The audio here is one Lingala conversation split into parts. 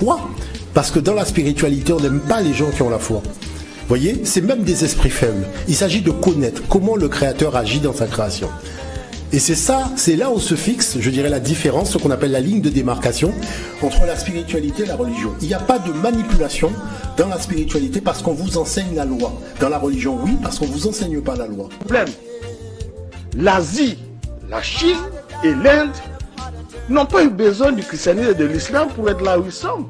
Pourquoi ? Parce que dans la spiritualité, on n'aime pas les gens qui ont la foi. Vous voyez, c'est même des esprits faibles. Il s'agit de connaître comment le Créateur agit dans sa création. Et c'est là où se fixe, je dirais, la différence, ce qu'on appelle la ligne de démarcation entre la spiritualité et la religion. Il n'y a pas de manipulation dans la spiritualité parce qu'on vous enseigne la loi. Dans la religion, oui, parce qu'on ne vous enseigne pas la loi. L'Asie, la Chine et l'Inde n'ont pas eu besoin du christianisme et de l'islam pour être là où ils sont.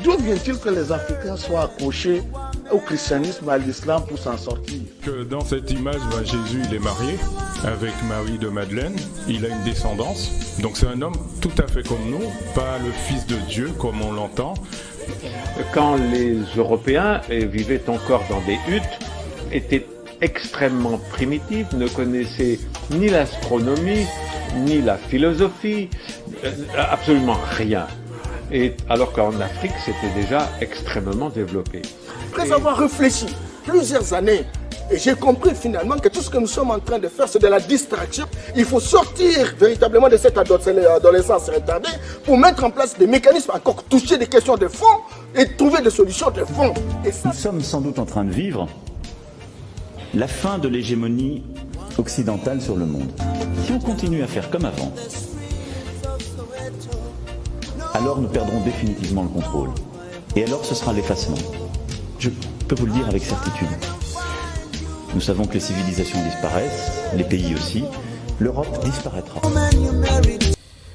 D'où vient-il que les Africains soient accrochés au christianisme, à l'islam pour s'en sortir? Que dans cette image, Jésus il est marié avec Marie de Madeleine, il a une descendance, donc c'est un homme tout à fait comme nous, pas le fils de Dieu comme on l'entend. Quand les Européens vivaient encore dans des huttes, étaient extrêmement primitifs, ne connaissaient ni l'astronomie, ni la philosophie, absolument rien. Et alors qu'en Afrique, c'était déjà extrêmement développé. Après avoir réfléchi plusieurs années, et j'ai compris finalement que tout ce que nous sommes en train de faire, c'est de la distraction. Il faut sortir véritablement de cette adolescence retardée pour mettre en place des mécanismes, encore toucher des questions de fond et trouver des solutions de fond. Et ça... Nous sommes sans doute en train de vivre la fin de l'hégémonie occidentale sur le monde. Si on continue à faire comme avant, alors nous perdrons définitivement le contrôle. Et alors ce sera l'effacement. Je peux vous le dire avec certitude. Nous savons que les civilisations disparaissent, les pays aussi. L'Europe disparaîtra.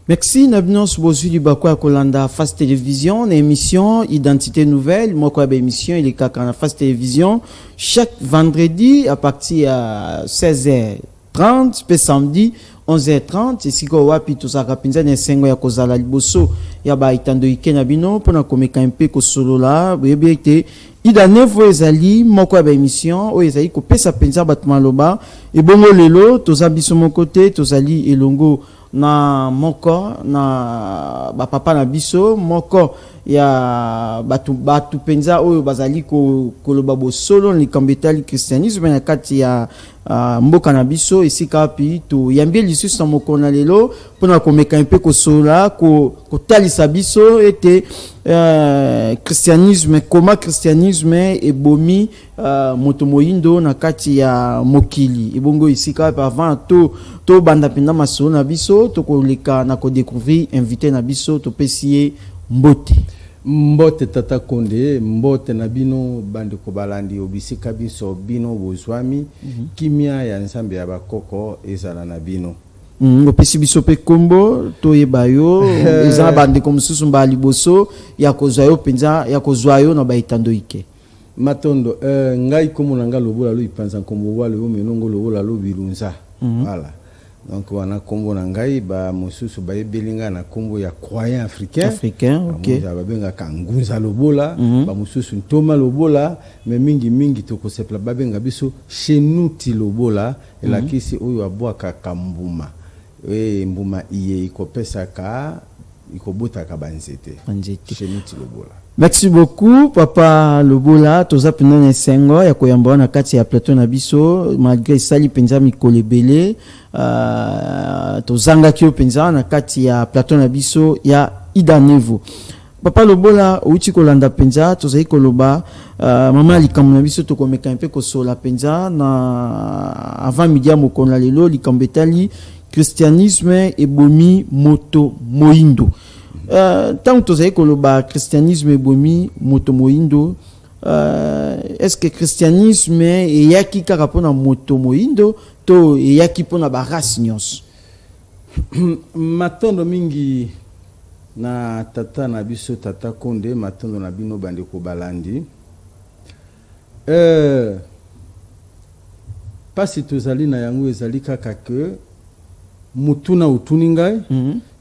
Merci Nabinos Bozu du Bakwa Kolanda Face Télévision, émission Identité Nouvelle. Moi quoi émission il est à Face Télévision chaque vendredi à partir à 16h30, puis samedi 11h30. Et si ko wapi to saka pinza ne sengo ya kozala liboso ya ba itando ikena bino pona komeka mpe ko solo la bebete ida nevo ezali moko ya émission o ezali ko pesa penza batuma loba e bongo lelo to zabiso mon côté to zali elongo na moko na ba papa na biso moko ya batu penza oyo bazali ko loba bo solo ni kambetali christianisme na kati ya mboka na biso esika pi to yambie lisusu moko na lelo pona komeka mpe ko sola ko talisa biso ete christianisme koma christianisme ebomi moto moyindo na kati ya mokili ebongo esika avant to banda penda masolo na biso to koleka na ko découvrir invité na biso to pesie mbote tata konde mbote na bino bande ko balandi obisika biso bino bozwami kimia ya nsambe ya bakoko ezala na bino opesi biso pe kombo to yebayo ezala bande ko mususu mbali boso ya kozwayo penza ya kozwayo na baitando ike matondo ngai komona nga lobola lo ipanza kombo wale o menongo lobola lo bilunza voilà. Donc wana kombo na ngai ba mosusu ba ebelinga na kombo ya croyant africain OK ba benga kangunza lobola ba mosusu ntoma lobola mais mingi to kosepla ba benga biso chenuti lobola elakisi oyo abwaka kambuma mbuma iye ikopesa ka ikobota ka banzete chenuti lobola. Merci beaucoup papa Lobola toza pena sengo ya koyamba na kati ya plateau na biso malgré sali penza mikolebele tozanga kio penza na kati ya plateau na biso ya Ida Nevo. Papa Lobola uti kolanda penza tozai koloba mama likambo na biso to komeka mpe ko sola penza na avant midi mokona lelo likambetali christianisme ebomi moto moindo. Tant que tu as le christianisme bomi moto moindo est-ce que christianisme et yaki karapona moto moindo to yaki pona ba race nyos matondo mingi na tata na biso tata konde matondo na bino bande ko balandi pasi tozali na yango ezali kaka ke mutuna utuningai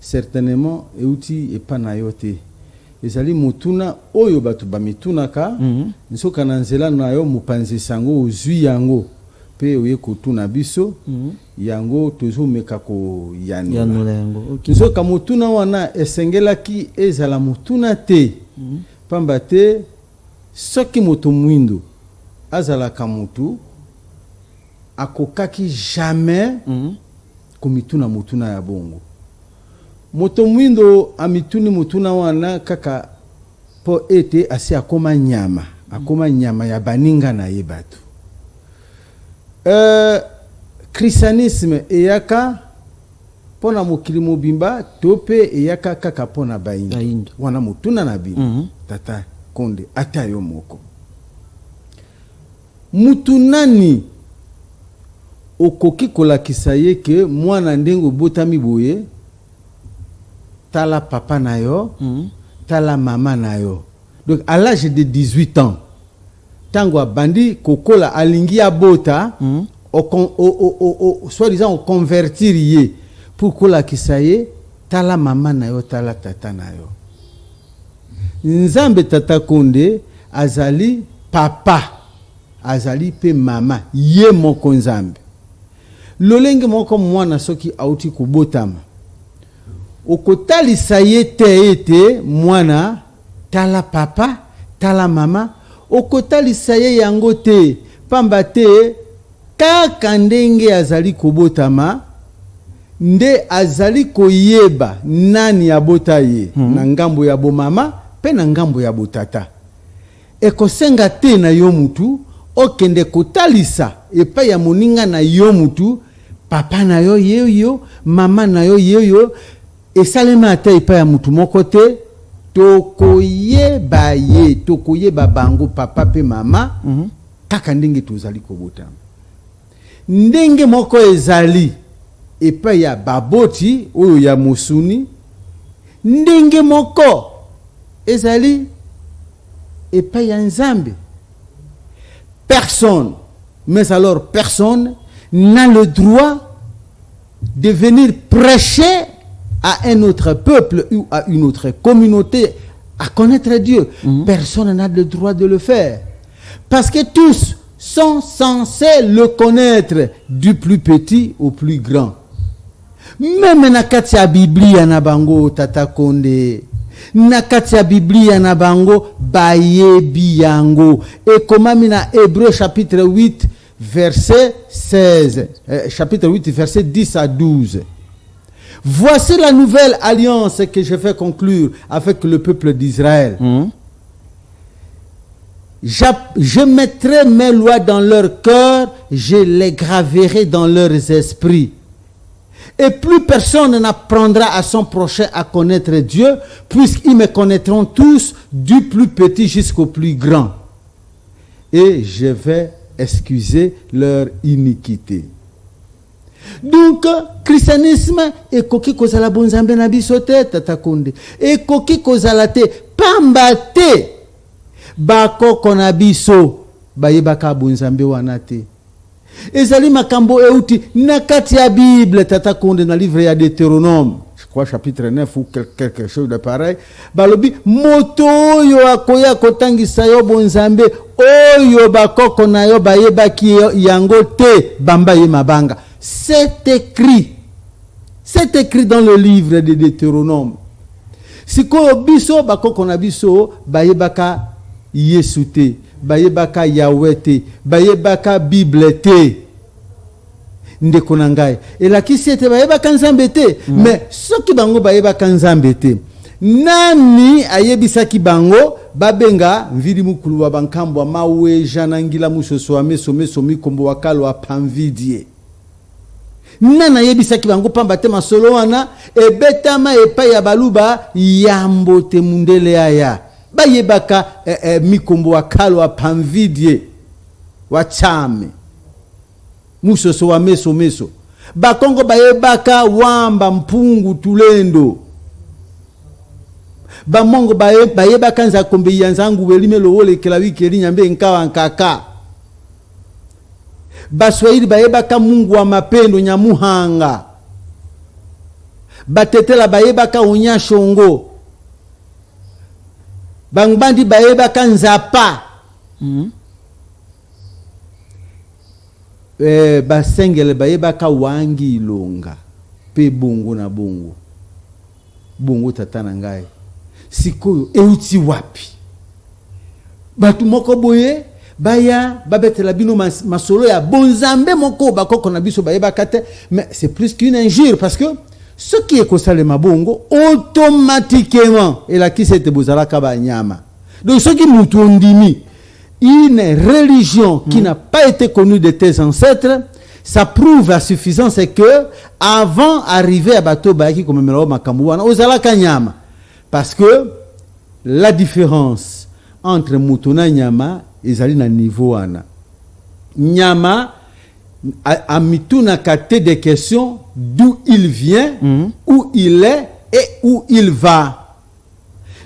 certainement euti epana yote ezali mutuna oyo batu bamitunaka nsoka na nzela na yo mupanzi sango ozwi yango pe oye kotuna biso yango tozomeka ko yanula yango nsoka mutuna wana esengelaki ezala mutuna te pamba te soki moto mwindo azalaka mutu akokaki jamais komituna mutuna ya bongo moto mwindo amituni mutuna wana kaka po ete asi akoma nyama ya baninga na ye bato. Christianisme eyaka pona mokili mobimba tope eyaka kaka pona baindu wana mutuna na bino tata Konde ata yo moko mutunani okoki kolakisa ye ke mwana ndengo botami boye tala papa na yo tala mama na yo. Donc à l'âge de 18 ans tango bandi kokola alingi abota soi-disant on convertir ye pour kolakisa ye tala mama na yo tala tata na yo. Nzambe tata Konde azali papa azali pe mama ye moko nzambe. Lolenge moko mwana soki auti kubotama okotalisa ye te ete mwana tala papa tala mama okotalisa ye yango te pamba te kaka ndenge azali kubotama nde azali koyeba nani abota ye na ngambo ya bomama pe na ngambo ya botata. Ekosenga te na yo mutu okende kotalisa epa ya moninga na yo mutu papa na yo yeyo mama na yo yeyo esalema ata epa ya mutu moko te. Tokoyeba ye tokoyeba bango papa pe mama kaka ndenge tozali kobotama. Ndenge moko ezali epa ya baboti oyo ya musuni ndenge moko ezali epa ya nzambe. Personne, mais alors personne n'a le droit de venir prêcher à un autre peuple ou à une autre communauté à connaître Dieu. Personne n'a le droit de le faire. Parce que tous sont censés le connaître du plus petit au plus grand. Même na kati ya Biblia na bango tata Konde, na kati ya Biblia na bango bayebi yango. Et comme na Hébreux chapitre 8 verset 16, chapitre 8 verset 10 à 12. Voici la nouvelle alliance que je fais conclure avec le peuple d'Israël. Je mettrai mes lois dans leur cœur, je les graverai dans leurs esprits. Et plus personne n'apprendra à son prochain à connaître Dieu, puisqu'ils me connaîtront tous, du plus petit jusqu'au plus grand. Et je vais excuser leur iniquité. Donc, christianisme est koki kozala bonzambe na bisote tata Konde. Et koki kozala te pambate bako kona biso bayebaka bonzambe wana te. Ezali makambo euti na kati ya Bible tata Konde na livre ya Deutéronome, je crois chapitre 9 ou quelque chose de pareil. Balobi moto yo akoya kotangisa yo bonzambe oyo bakoko na yo bayebaki yango te bamba ye mabanga. C'est écrit dans le livre de Deutéronome. Siko biso bakoko na biso bayebaka Yesu te, bayebaka Yahweh te, bayebaka Bible te. Ndeko na ngai. Elakisi ete bayebaka nzambe te, mais soki bango bayebaka nzambe te. Nani ayebisaki bango babenga mvidi mukulu wa bankambo mawe jana ngila musoso wa meso mikombo wakalo wa pamvidie. Nana yebisaki bango pamba te masolo wana ebetama epa ya baluba yambo te mundele aya bayebaka mikombo wakalo wa pamvidie wa chame musoso wa meso bakongo bayebaka wamba mpungu tulendo bamongo bayebaka nza kombe yanzangu welime lowole kela wiki elinyambe nkawa nkaka Baswahili bayebaka Mungu wa mapendo Nyamuhanga. Batetela bayebaka Onyashongo. Bangbandi bayebaka Nzapa. Basengele bayebaka Wangi Ilonga. Pe bongo na bongo. Bongo tatana ngai. Sikoyo euti wapi? Batu moko boye baya babetela bino masolo ya bonzambe moko bakoko na biso bayebaka te, mais c'est plus qu'une injure parce que ce qui est kosale mabongo automatiquement elakisi ete bozalaka ba nyama Donc ce qui nous ondimi, une religion qui n'a pas été connue de tes ancêtres, ça prouve à suffisance que avant d'arriver à bateau qui comme makambuana ozalaka nyama, parce que la différence entre mutuna nyama ezali na niveau wana nyama a mituna kate des questions d'où il vient, où il est et où il va.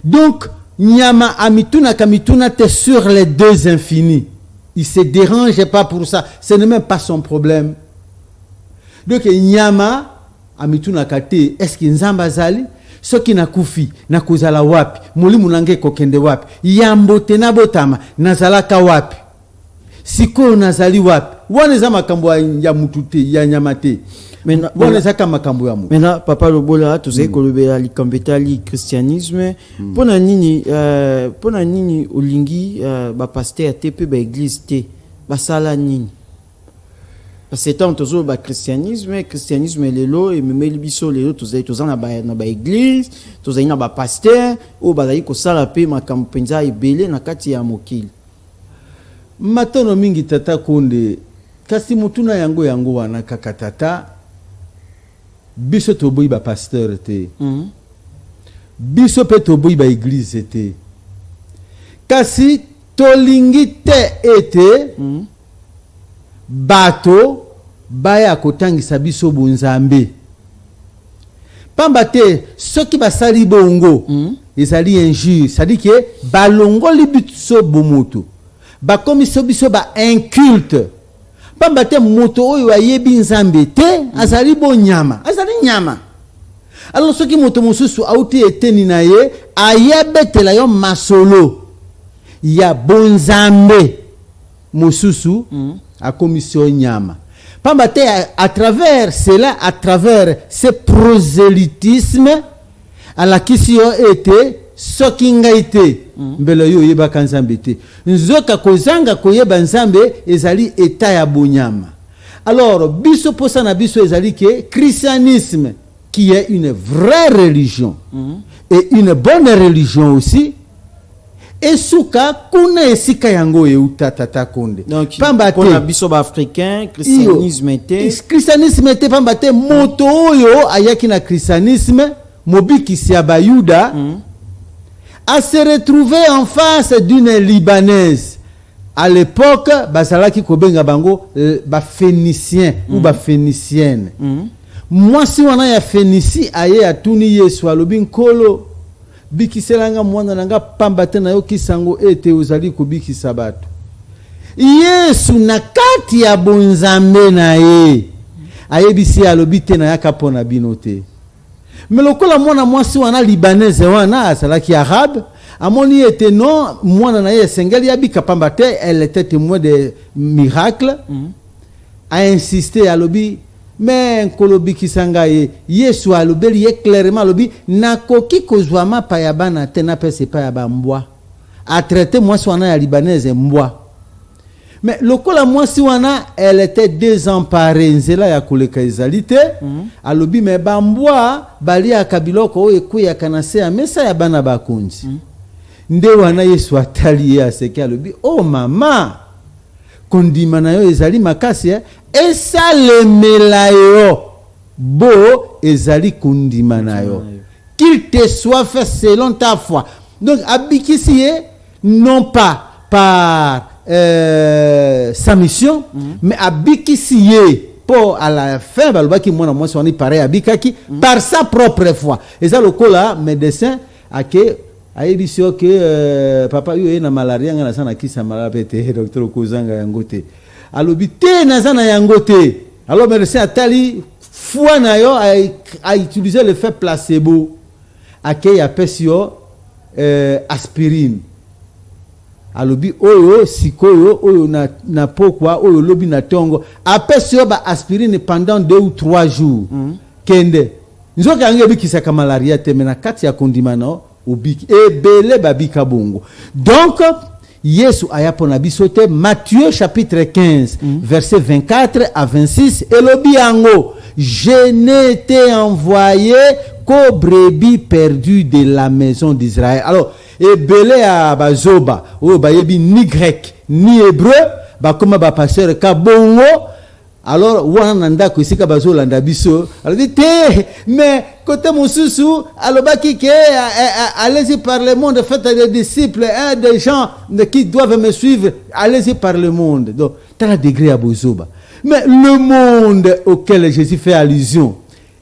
Donc nyama a mituna kamituna te sur les deux infinis. Il se dérange pas pour ça. Ce n'est même pas son problème. Donc, nyama, amituna kate, est-ce qu'il nzamba zali? Ce qui na kufi, na kuzala wapi, muli munange kokende wapi, yambote na botama, nazalaka wapi, siko nazali wapi, wane za makambo ya mutute, ya nyamate. Wane za kama makambo ya mu. Maintenant, papa Lobola, tu sais que le likambetali christianisme, pona nini olingi, ba pasteur tepe, ba église te, ba sala nini. Parce que tant toujours ba christianisme lelo et même biso lelo tous na ba église, tous na ba pasteur, o ba ko sala pe makambo penza ebele na kati ya mokili. Matono mingi tata konde, kasi mutuna yango wana kakatata. Biso toboyi ba pasteur te. Biso pe toboyi ba église te. Kasi tolingi te ete bato baya kotangisa biso bonzambe. Pamba te soki basali bongo ezali injure, c'est-à-dire que balongoli biso bomoto. Bakomiso biso ba inculte. Pamba te moto oyo ayebi nzambe te azali bonyama, azali nyama. Alors soki moto mosusu auti eteni na ye ayebetela yo masolo ya bonzambe mosusu a commission nyama. Pamba te à travers cela, à travers ce prosélytisme à la kisio était soki ngai te mbele yo yeba kanzambe te nzoka kozanga koyeba nzambe ezali eta ya bonyama. Alors biso posa na biso ezali ke christianisme qui est une vraie religion et une bonne religion aussi esuka kuna esika yango euta tata konde. Donc pamba te na biso ba africain christianisme était pamba te moto oyo ayaki na christianisme mobikisi ya bayuda à se retrouver en face d'une Libanaise. À l'époque, bazalaki kobenga bango ba phénicien ou ba phénicienne. Moi si wana ya phénicie aye atuni Yesu alobi nkolo bikiselanga mwana nanga pambate na yo kisango ete ozali kobikisa bato. Yesu na kati ya bonzambe na ye ayebisi alobi te na yaka pona binote. Mais lokola mwana mwasi wana libanaise wana asalaki arabe amoni ete non mwana na ye sengeli abika pamba te elle était témoin de miracles a insisté alobi mais nkolobi kisanga ye Yesu alobeli ye clairement alobi nakoki kozwa mapa ya bana te na pese pa ya bambwa a traité mwasi wana ya libanaise mbwa. Mais lokola mwasi wana elle était désemparée nzela ya koleka ezalité alobi me bambwa bali ya kabiloko o ekuya kanase ya mesa ya bana bakonzi nde wana Yesu atali ya seki alobi oh mama kondima na yo ezali makasi esalemela yo bo ezali kondima na yo qu'il te soit fait selon ta foi. Donc abikisi ye non pas par sa mission mais abikisi ye pour à la fin balobaki mwana mwasi wani pareil abikaki par sa propre foi. Et ça lokola médecin ake ayebisio que papa yo na malaria ngana sana kisa malaria te docteur kozanga yangote alobi te nazana yangote. Alors médecin atali foi na yo a utilisé le fait placebo ake ya pesio aspirine alobi oyo sikoyo oyo na pokwa oyo lobi na tongo apesio ba aspirine pendant 2 ou 3 jours kende nzoka yango bikisa malaria te mena kati ya kondimana obiki ebele babika bongo. Donc Yesu ayapona bisote Matthieu chapitre 15 verset 24 à 26 elobi yango je n'étais envoyé qu'aux brebis perdues de la maison d'Israël. Alors et belé à bazoba o bayebi ni grec ni hébreu ba comme ba pasteur ka bongo. Alors wana ndako isika bazolanda biso alors dit mais côté mosusu alobaki ke allez-y par le monde, faites des disciples, des gens qui doivent me suivre, allez-y par le monde. Donc t'as la degré à bozoba. Mais le monde auquel Jésus fait allusion,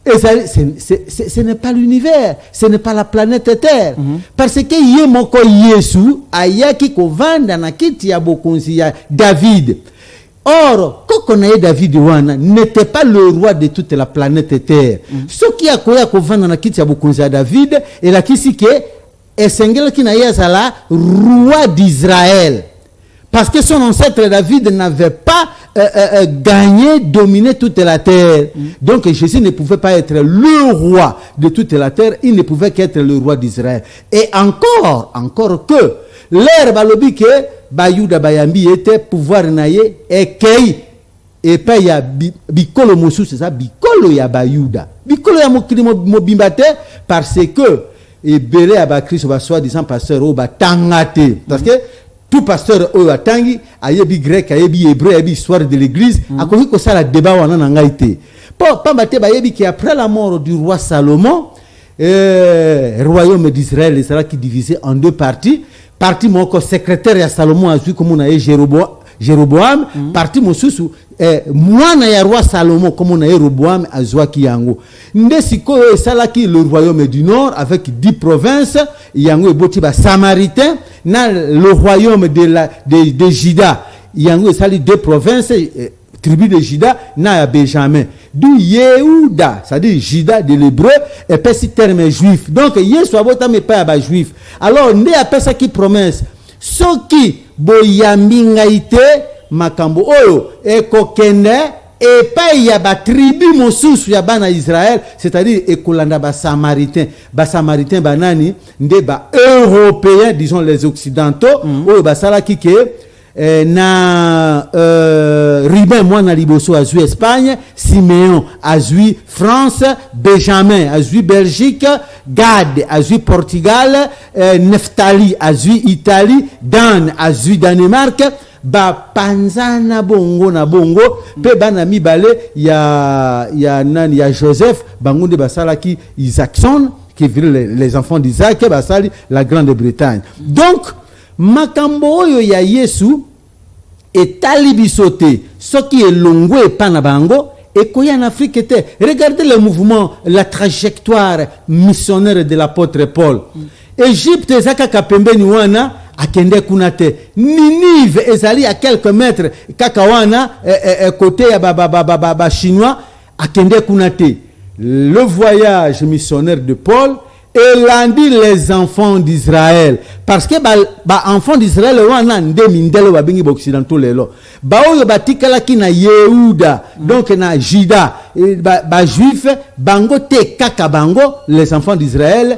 ce n'est pas l'univers, ce n'est pas la planète Terre. Parce que yemoko Yesu ayaki kovanda na kiti ya bokonzi ya David. Or, Kokonaye David wana n'était pas le roi de toute la planète Terre. Ce qui a koya kovanda na kiti ya bokonzi ya David et la kisike esengela kinaye sala roi d'Israël. Parce que son ancêtre David n'avait pas gagné, dominé toute la terre. Donc Jésus ne pouvait pas être le roi de toute la terre, il ne pouvait qu'être le roi d'Israël. Et encore que l'herbe a lobby que Bayuda Bayambi était pouvoir naye et kei et pas ya bikolo mosu, c'est ça, bikolo ya Bayuda. Bikolo ya mokili mobimbate parce que et belé à Bakristo va soi-disant pasteur au batangate. Parce que tout pasteur au atangi ayebi grec ayebi hébreu ayebi histoire de l'église a connu que ça la débat wana na ngaité pas baté bayebi qui après la mort du roi Salomon royaume d'Israël sera qui divisé en deux parties moko secrétaire ya Salomon a vu comme on a Jéroboam parti mosusu mwana ya roi Salomon comme on a Jéroboam azwaki yango ndesiko esalaki le royaume du nord avec 10 provinces yango eboti ba samaritain na le royaume de Juda yango esali 2 provinces tribu de Juda na Benjamin d'où Yehuda c'est-à-dire Juda de l'hébreu et puis ce terme juif donc Yesu abota me pas ba juif alors ndé appelle ça qui promesse soki boyambi ngaite makambo oyo ekokende et pas il y a ba tribu mosusu ya bana Israël c'est-à-dire ekolanda ba samaritain banani nde ba européens disons les occidentaux oyo basala kike na Ruben mwana liboso azui Espagne, Siméon azui France, Benjamin azui Belgique, Gad azui Portugal, Neftali azui Italie, Dan azui Danemark, ba panzana bongo na bongo pe bana mibale ya Joseph bangonde basala ki Isaacson qui est les enfants d'Isaac basali la Grande-Bretagne. Donc makambo oyo ya Yesu etali bisote soki elongo epana bango ekoya en Afrique était. Regardez le mouvement, la trajectoire missionnaire de l'apôtre Paul. Égypte ezaka kapembeni wana akende kunate. Ninive ezali à quelques mètres kaka wana côté ya ba chinois akende kunate. Le voyage missionnaire de Paul élandi les enfants d'Israël parce que enfants d'Israël wana nde mindelo ba bingi occidentaux lelo ba oyo batikala kina Yehuda donc na Juda ba juif bango te kaka bango les enfants d'Israël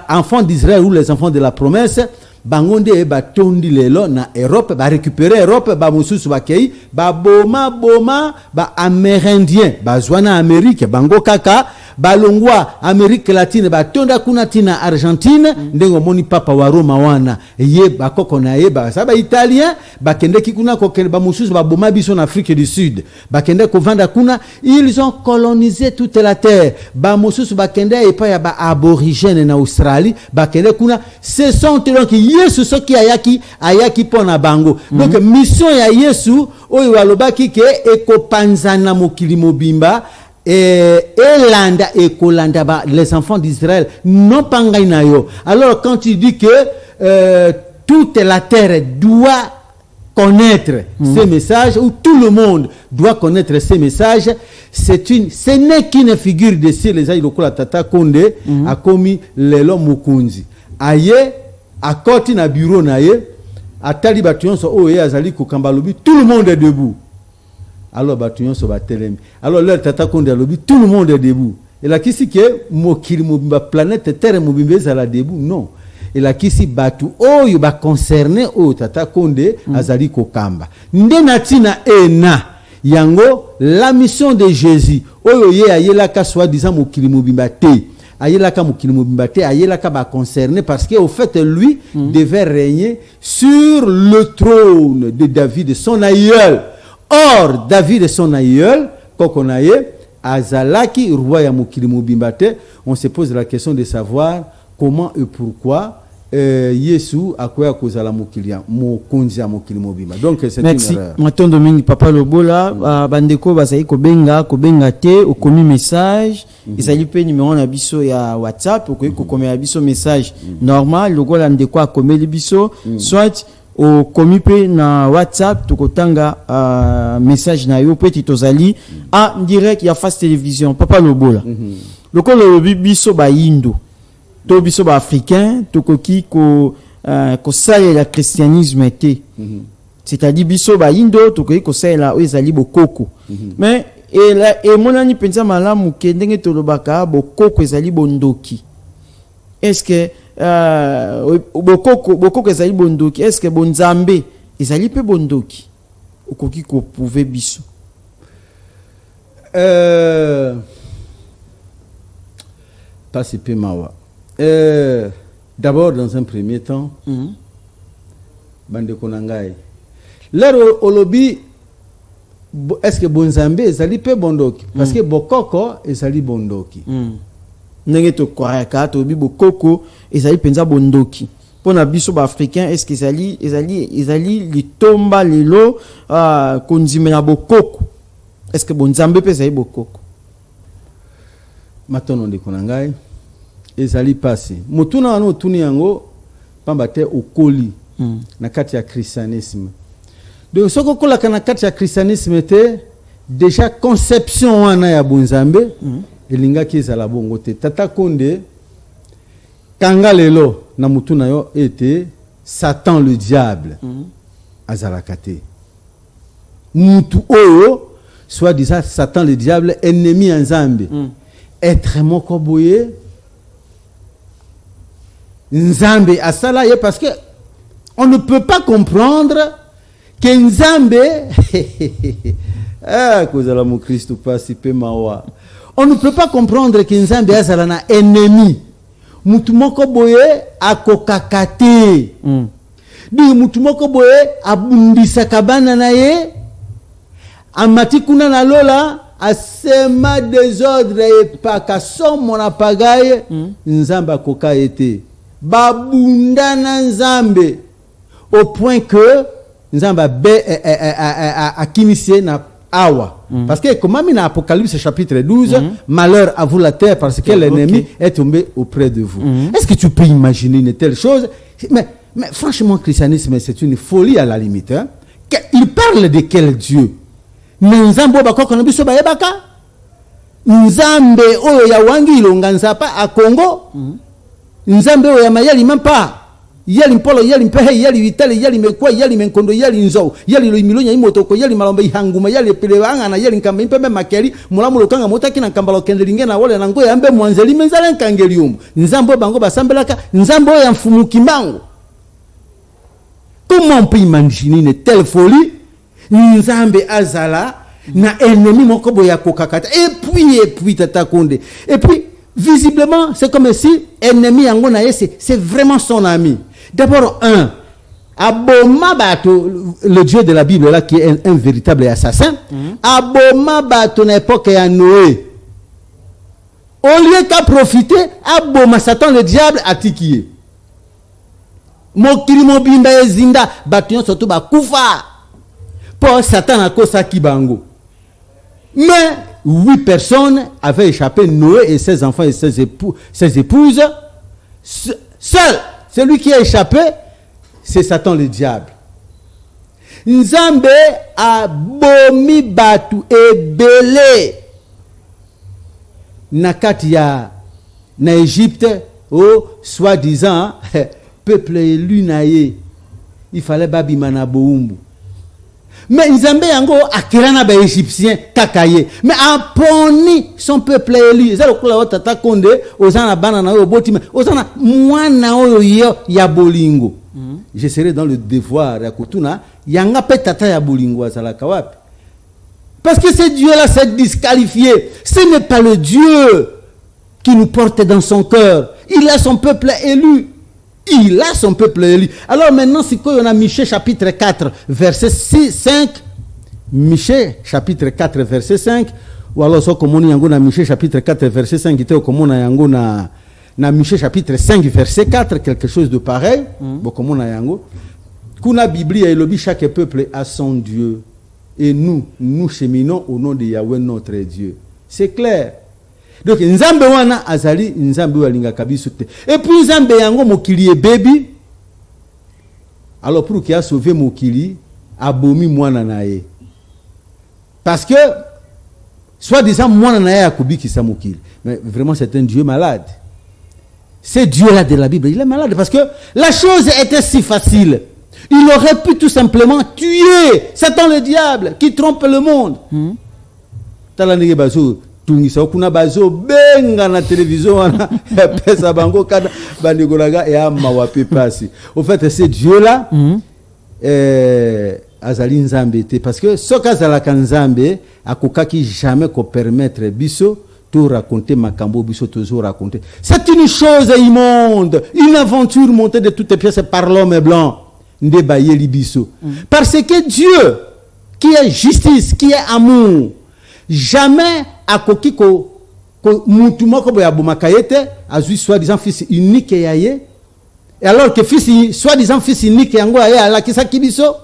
enfants d'Israël ou les enfants de la promesse bango nde ba tondi lelo na Europe ba récupérer Europe ba mususu ba kei ba boma ba amérindien ba zwana Amérique bango kaka balongwa Amérique latine batonda kuna tina Argentine ndengo moni papa wa Roma wana ye bakoko na ye ba saba italien bakende kikuna kokene ba mususu ba boma biso na Afrique du Sud bakende kovanda kuna ils ont colonisé toute la terre ba mususu bakende epa ya ba aborigène na Australie bakende kuna ce sont donc Yesu soki ayaki pona bango donc mission ya Yesu oyo walobaki ke ekopanzana mokili mobimba elanda ekolanda les enfants d'Israël non pas ngainayo. Alors quand tu dis que toute la terre doit connaître ces messages ou tout le monde doit connaître ces messages, ce n'est qu'une figure de ciel les aïlokola tata konde a commis lelo mukunzi aye akoti na bureau na ye atali batuyon so oye azali kokambalobi tout le monde est debout. Alors batuyon so batelemi alors leur tata konde alobi tout le monde est debout et la kisi ke mokili mobimba planète terre mobimba ezala debout non et la kisi batu oyo ba concerné o tata konde azali kokamba nde natina ena yango la mission de Jésus oyo ye ayela ka soi disant mokili mobimba te ayelaka mokili mobimba te, ayelaka ba concerné parce que au fait lui devait régner sur le trône de David son aïeul. Or David son aïeul kokonaye azalaki roi ya mokili mobimba te. On se pose la question de savoir comment et pourquoi Yesu akoya kozala mokilia mokonzi ya mokili mobimba. Donc c'est merci. une erreur. Matondo mingi papa Lobola bandeko bazali kobenga te okomi message ezali pe numéro na biso ya WhatsApp okoki kokomela biso message normal lokola ndeko akomeli biso soit okomi pe na WhatsApp tokotanga message na yo pe tozali en direct ya Face Télévision papa Lobola lokola lobi biso ba indo to biso ba africain tokoki ko salela christianisme te c'est-à-dire biso ba indo tokoki ko salela ezali bokoko mais et monani penza malamu ke ndenge tolobaka bokoko ezali bondoki est-ce que bokoko ezali bondoki est-ce que bonzambe ezali pe bondoki okoki ko prouver biso Pas si peu mawa. D'abord, dans un premier temps, bande konangai. Là, olobi, est-ce que bonzambe ezali pe bondoki? Parce que bokoko ezali bondoki. Ndenge to kwaka to bi bokoko ezali penza bondoki. Pona biso ba africain est-ce que ezali litomba lelo konzimela bokoko? Est-ce que bonzambe pe ezali bokoko? Matono de konangai ezali passé mutuna wana tuni yango pamba te okoli na kati ya christianisme. Donc soko kola kana kati ya christianisme te déjà conception wana ya bonzambe elinga ki ezala bongo te. Tata Konde kanga lelo na mutuna yo était Satan le diable azalaka te mutu oyo soit disant Satan le diable ennemi en Nzambe être moko boye Nzambe asala ye parce que on ne peut pas comprendre que Nzambe kozala mo Christ pasi pe mawa on ne peut pas comprendre que Nzambe asala na ennemi mutu moko boye akokakate di mutu moko boye abundisa kabana na ye amati kuna na lola asema désordre et pas kasomo na pagaye Nzambe akoka ete babunda na Nzambe au point que Nzambe a kinissé na awa parce que comme dans Apocalypse chapitre 12 malheur à vous la terre parce que l'ennemi est tombé auprès de vous. Est-ce que tu peux imaginer une telle chose? Mais franchement, le christianisme c'est une folie à la limite hein? Il parle de quel Dieu? Nzambe bakoko na biso bayebaka Nzambe oyo ya wangi ilonga nzapa a Congo Nzambe oyo ya mayali mampa yali mpolo yali mpehe yali vitali yali mekwa yali menkondo yali nzo yali lo imilonya imotoko yali malomba ihanguma yali pelewanga na yali nkamba impembe makeli mulamu lokanga motaki na nkamba lokendelinge na wole na ngo yambe mwanzeli menzala nkangelium Nzambe bango basambelaka Nzambe oyo ya mfumuki mbango. Comment on peut imaginer une telle folie? Nzambe azala na ennemi moko boya kokakata et puis Tata Konde et puis visiblement c'est comme si ennemi yango na c'est vraiment son ami. D'abord aboma bato le Dieu de la Bible là qui est un véritable assassin aboma bato na époque ya Noé au lieu qu'à profiter aboma Satan le diable atikiye mokili mobimba ezinda bato nyonso to bakufa pour Satan a kosa kibango. Mais 8 personnes avaient échappé, Noé et ses enfants et ses épouses. Seul, celui qui a échappé, c'est Satan le diable. Nzambe a bomi batu ebele nakatia na Égypte au soi-disant peuple élu naye. Il fallait babimana boumbu. Mais Nzambe yango akirana ba égyptien kakaye mais aponi son peuple élu za lokula wa Tata Konde ozana bana na yo botima ozana mwana oyo ya bolingo. Je serai dans le devoir ya kutuna yanga pe tata ya bolingo azalaka wapi parce que ce Dieu là s'est disqualifié. Ce n'est pas le Dieu qui nous porte dans son cœur. Il a son peuple élu. Il a son peuple élu. Alors maintenant, c'est quoi? On a Michée chapitre 4, verset 5. Michée chapitre 4, verset 5. Ou alors, ça, comme on y a dans Michée chapitre 4, verset 5, qui était comme on a dans Michée chapitre 5, verset 4, quelque chose de pareil. Bon, comme on a Kuna Bible et le chaque peuple a son Dieu. Et nous cheminons au nom de Yahweh notre Dieu. C'est clair. Donc nzambe wana azali nzambe walinga kabiso te. Et puis nzambe yango mokili e baby. Alors pour qu'il a sauvé mokili, abomi mwana nae. Parce que soi-disant mwana nae akobi ki sa mokili. Mais vraiment c'est un Dieu malade. C'est Dieu-là de la Bible, il est malade parce que la chose était si facile. Il aurait pu tout simplement tuer Satan le diable qui trompe le monde. Talanige bazo tungisa kuna bazo benga na télévision wana pesa bango kada banigolaga et ama wapi pasi. Au fait c'est Dieu là azali nzambe te parce que soka zala kanzambe akokaki jamais ko permettre biso tout raconter makambo biso toujours raconter. C'est une chose immonde, une aventure montée de toutes pièces par l'homme blanc. Parce que Dieu, qui est justice, qui est amour, jamais a koki ko mutuma ko boya bomakayete azui soi-disant fils unique yaye. Et alors que fils soi-disant fils unique yango yaye ala kisa kibiso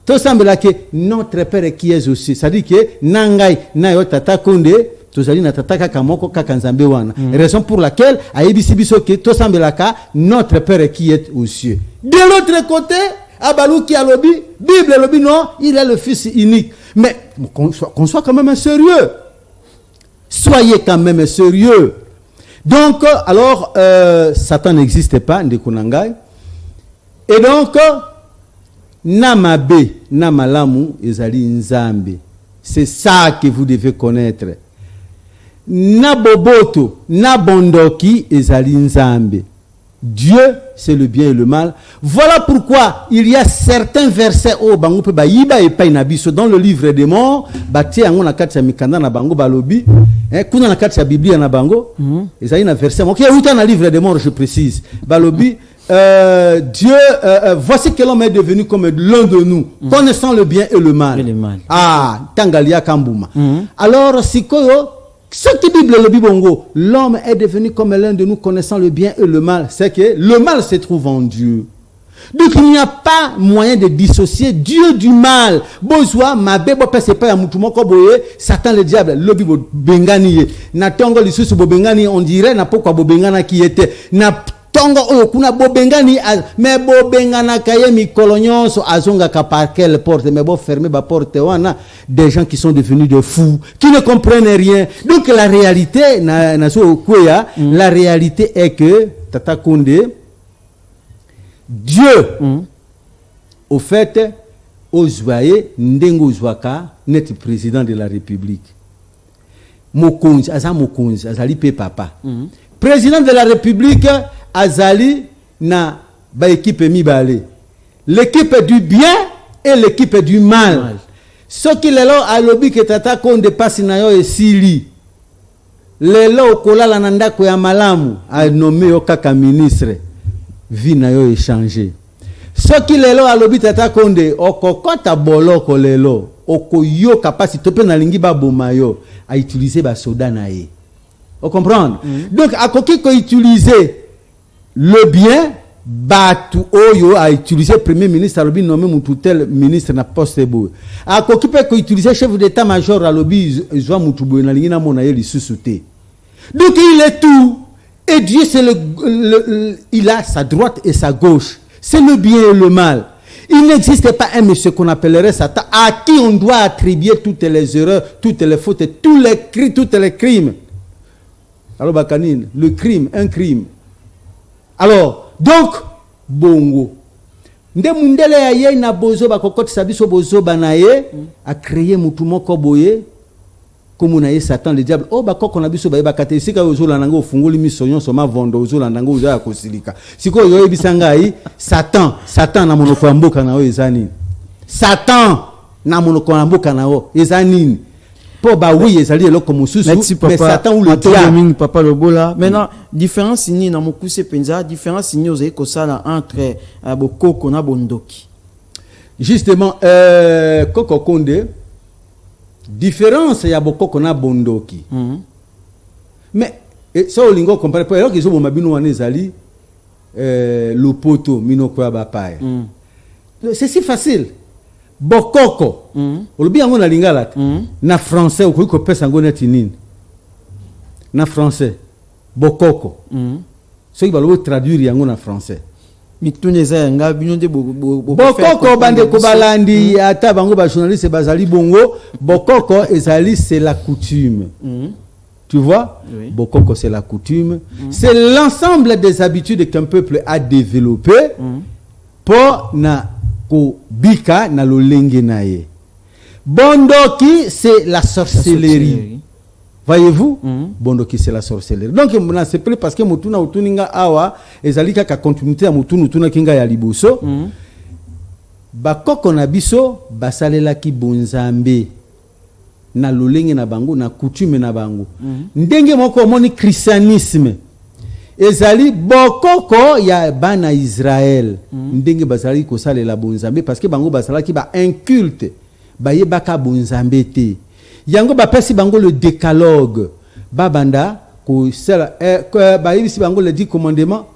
tout semble que notre père qui est aussi, ça dit que nangai na yo tata konde tozali na tataka kamoko kaka nzambe wana. Raison pour laquelle ayebisi biso que tout semble ka notre père qui est aux cieux. De l'autre côté, Abalou qui a lobby, Bible lobby non, il est le fils unique. Mais qu'on soit quand même sérieux. Soyez quand même sérieux. Donc alors Satan n'existe pas ndekunangai. Et donc namabe namalamu ezali nzambe. C'est ça que vous devez connaître. Naboboto, nabondoki ezali nzambe. Dieu, c'est le bien et le mal. Voilà pourquoi il y a certains versets au bango pe ba yiba e pa inabiso dans le livre des morts, bati yango na kati ya mikanda na bango balobi, kuna na kati ya Biblia na bango, ezali na verset. OK, uta na livre des morts, je précise. Balobi Dieu, voici que l'homme est devenu comme l'un de nous, connaissant le bien et le mal. Ah, tangalia kambuma. Alors sikoyo ce qui Bible le Bibongo, l'homme est devenu comme l'un de nous connaissant le bien et le mal. C'est que le mal se trouve en Dieu. Donc il n'y a pas moyen de dissocier Dieu du mal. Bozwa mabe bo pese pa ya mutu moko boye, Satan le diable, le Bible bengani na tongo lisusu bo bengani on dirait na pokwa bo bengana qui était na tongo oyo kuna bo bengani mais bo bengana kaye mi kolonyoso azonga ka par quelle porte mais bo fermer ba porte wana des gens qui sont devenus des fous qui ne comprennent rien. Donc la réalité la réalité est que Tata Konde Dieu au fait ozwaye ndengo zwaka net président de la République mokonzi azali pe papa président de la République azali na ba équipe mibale, l'équipe du bien et l'équipe du mal. Ce qui lelo alobi que Tata Konde passe na yo esili lelo kolala na ndako ya malamu a nommé yo kaka ministre vie na yo échanger. Ce qui lelo alobi Tata Konde okokota boloko lelo okoyo capacité pe na lingi ba bomayo a utiliser ba soda na ye. Vous comprenez? Donc à koki ko utiliser le bien, Batu Oyo a utilisé premier ministre, Alobi nommé Moutoutel ministre na poste beau. A occupé ko utiliser chef d'état-major Alobi Joa Moutoubo na lingina monaye li susute. Donc il est tout. Et Dieu c'est il a sa droite et sa gauche. C'est le bien et le mal. Il n'existe pas un monsieur qu'on appellerait Satan à qui on doit attribuer toutes les erreurs, toutes les fautes, tous les crimes. Alors Bakanine, le crime, un crime. Alors, donc, bongo. Nde mundele ya ye na bozo ba kokoti sabiso bozo banaye a créé mutumoko boye comme na ye Satan le diable. Oh ba koko na biso ba bakate sika ozola nango fungoli misonyo soma vondo ozola nango oza kosilika. Siko yo ebisanga yi Satan na monoko mboka na o ezani. Satan na monoko mboka na o ezani. pour bah oui ezali eloko mosusu mais Satan ou le diable papa lobola maintenant différence ni na mokuse penza différence ni ozayi kosala entre bokoko na bondoki justement Koko Konde différence ya bokoko na bondoki mais ça olingo comparer pour eloko ezo mabino wana ezali lopoto minoko ya bapaya c'est si facile bokoko olobi yango na lingala na français okoki kopesa yango neti nini na français bokoko soki balobi traduire yango na français mitune eza yanga bino de bokoko bande ko balandi ata bango ba journaliste bazali bongo bokoko ezali c'est la coutume tu vois oui. Bokoko c'est la coutume c'est l'ensemble des habitudes qu'un peuple a développé pour na ko bika na lolenge nae. Bondoki c'est la sorcellerie. Voyez-vous? Bondoki c'est la sorcellerie. Donc c'est plus parce que mutuna utuninga awa ezalika ka continuité ya mutunu tuna kinga ya liboso. Bakoko na biso basalela ki bonzambe na lolenge na bango na coutume na bango. Ndenge moko moni christianisme ezali bokoko ya bana Israël ndenge bazali ko salela bonzambe parce que bango basala ki ba inculte ba yebaka bonzambe te yango ba pesi bango le décalogue babanda ko sala ba yebisi bango le 10 commandements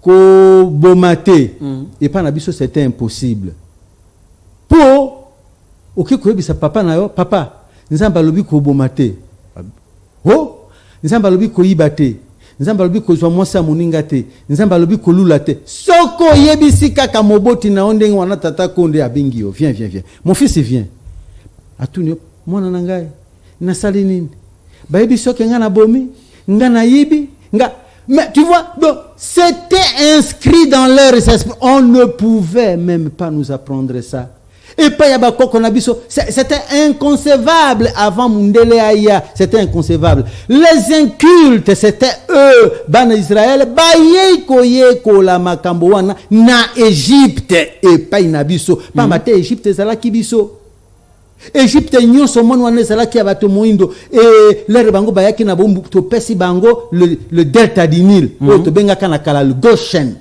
ko bomate et pas na biso c'était impossible pour oki ko yebisa papa na yo papa nzamba lobi ko bomate oh nzamba lobi ko yibate nzamba lobi ko zwa mwasa moninga te nzamba lobi ko lula te soko yebisi kaka moboti na ondenge wana tata Konde abengi yo viens mon fils vient atuni mwana nangai na sali nini ba yebisi soki nga na bomi nga na yibi nga mais tu vois donc c'était inscrit dans leur esprit on ne pouvait même pas nous apprendre ça. Et pas yaba koko na biso c'était inconcevable avant Mundele Aya c'était inconcevable les incultes c'était eux ban Israël baye ko la makambo wana na Égypte et pas na biso pas mate Égypte zala ki biso Égypte nyonso mon wana zala ki abato moindo et leur bango bayaki na bombu to pesi bango le delta du Nil to benga kana kala le Goshen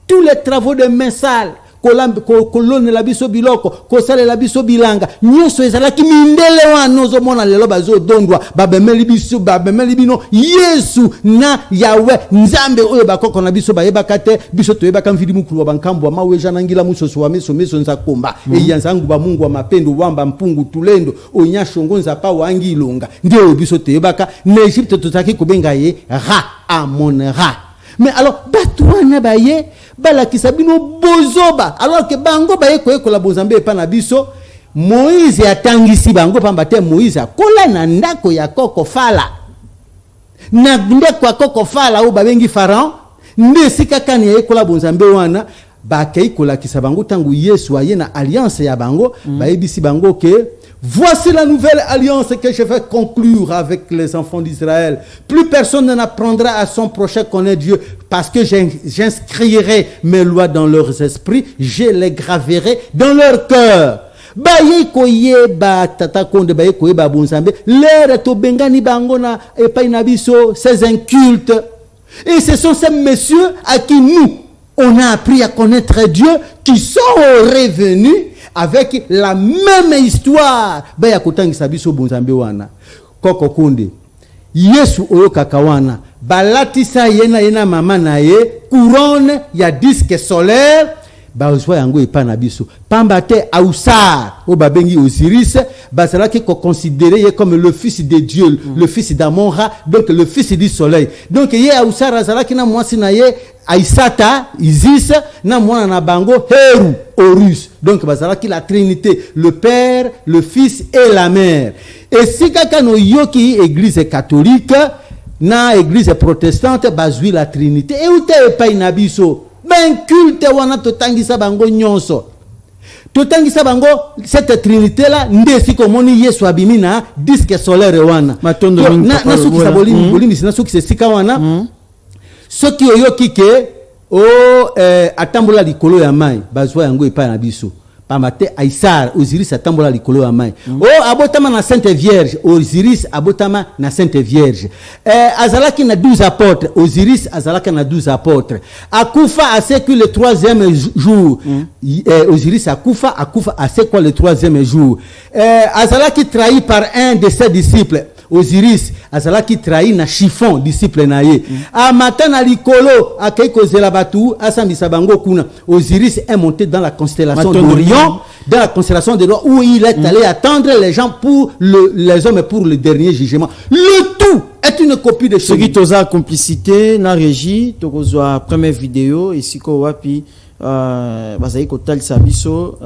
tous les travaux de mensal kolone la biso biloko kosale la biso bilanga nyonso ezalaki mindele wana ozomona lelo bazo dondwa babemeli biso babemeli bino Yesu na Yahweh nzambe oyo bakoko na biso bayebaka te biso toyebaka mvili mukulu wa bankambo wa maweja nangila musoso wa meso nza komba eyanzangu ba Mungu wa mapendo wamba mpungu tulendo onya shongo nzapa wangi ilonga ndio biso toyebaka na Egypte totaki kobenga ye Ra Amon-Ra. Mais alors batouana baye bala kisabino bozoba alors que bango baye ko la bozambe pa na biso Moïse atangisi bango pamba te Moïse akola na ndako ya koko fala na ndako ya koko fala o babengi Pharaon nde sikaka ni ekola bozambe wana ba kei kola kisabango tangu Yesu aye na alliance ya bango baye bisi bango ke voici la nouvelle alliance que je vais conclure avec les enfants d'Israël. Plus personne n'apprendra à son prochain connaître Dieu parce que j'inscrirai mes lois dans leurs esprits, je les graverai dans leur cœur. Baye koye ba tata Konde baye koye ba bonzambe l'air to bengani bangona et pa inabiso ces incultes. Et ce sont ces messieurs à qui nous on a appris à connaître Dieu qui sont revenus avec la même histoire baya kotangisa biso bonzambe wana Koko Konde Yesu oyo kakawana balatisa yena mama na ye couronne ya disque solaire bazwa yango epa na biso pamba te Ausar o babengi Osiris bazalaki ko considérer comme le fils de Dieu le fils d'Amon-Ra donc le fils du soleil donc ye Ausar azalaki na mwasi na ye Aïsata Isis na mwana na bango Heru Horus donc bazalaki la trinité le père le fils et la mère et si kaka no yoki église catholique na église protestante bazui la trinité et ute epai na biso ben culte wana totangisa bango nyonso totangisa bango cette trinité là ndesi komoni Yesu abimina disque solaire wana matondo na suki sabolini bolini sina suki se sika wana soki oyoki ke atambola likolo ya mai bazwa yango epa na biso pamate Aïssar Osiris atambola likolo ya mai abotama na Sainte Vierge Osiris abotama na Sainte Vierge azalaki na 12 apôtres Osiris azalaki na 12 apôtres akufa à ce que le 3e jour Osiris akufa à ce quoi le 3e jour azalaki trahi par un de ses disciples Osiris azalaki trahi na chiffon disciple na ye amata na likolo akei kozela batu asambisa bango kuna Osiris est monté dans la constellation d'Orion dans la constellation de l'Orion où il est allé attendre les gens pour les hommes pour le dernier jugement. Le tout est une copie de ce qui toza complicité na régie tokozwa première vidéo et siko wapi bazali kotalisa biso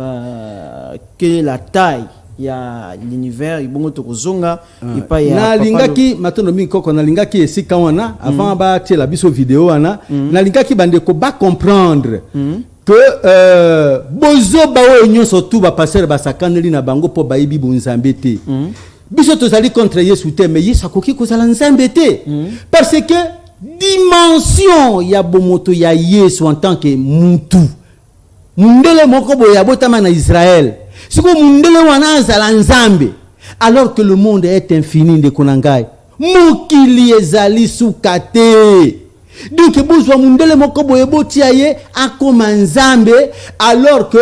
quelle est la taille il y a l'univers ibongo tokozonga epa ya na lingaki matondo mingi koko na lingaki esika wana avant ba tiela biso vidéo wana na lingaki bandeko ba comprendre que bozo bawo nyonso tu ba passer ba sakaneli na bango po bayibi bonzambe te biso tozali contre Yesu te mais Yesu akoki kozala nzambe te parce que dimension ya bomoto ya Yesu en tant que mutu mundele moko boya botama na Israël siko mundele wana azala nzambe alors que le monde est infini de konangai mokili ezali sukate donc bozwa mundele moko boye botia ye akoma nzambe alors que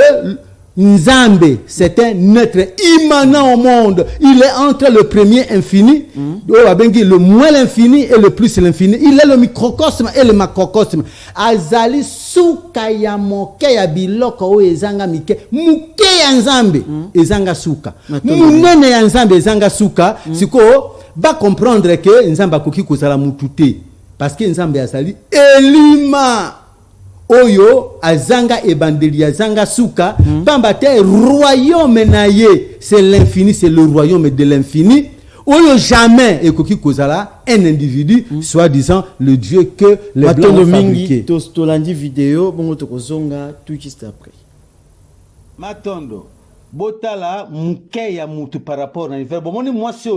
Nzambe, c'est un être immanent au monde. Il est entre le premier infini, le moins l'infini et le plus l'infini. Il est le microcosme et le macrocosme. Azali suka ya moke ya biloko o ezanga mike. Muke ya Nzambe, ezanga suka. Munene ya Nzambe, ezanga suka. Siko, ba comprendre que Nzamba koki kozala mutute. Parce que Nzambe azali elima. Oyo azanga ebandeli azanga suka pamba te royaume naye c'est l'infini, c'est le royaume de l'infini. Oyo jamais ekoki kozala un individu soi-disant le Dieu que les blancs ont fabriqué. Tolandi vidéo bongo tokozonga tout juste après. Matondo botala muke ya mutu par rapport na l'hiver bomoni mwasi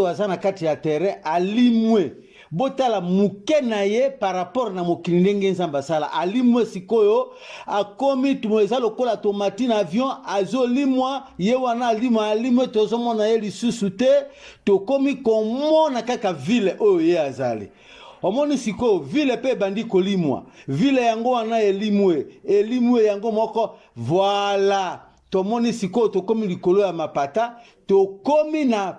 azana kati ya terrain alimwe botala muke na ye par rapport na mokili ndenge Nzambe asala alimwe sikoyo akomi tumweza lokola tomati na avion azolimwa ye wana alimwe tozomona ye lisusu te tokomi komona kaka ville oyo ye azali omoni sikoyo ville pe bandi kolimwa ville yango wana elimwe yango moko voilà tomoni sikoyo tokomi likolo ya mapata tokomi na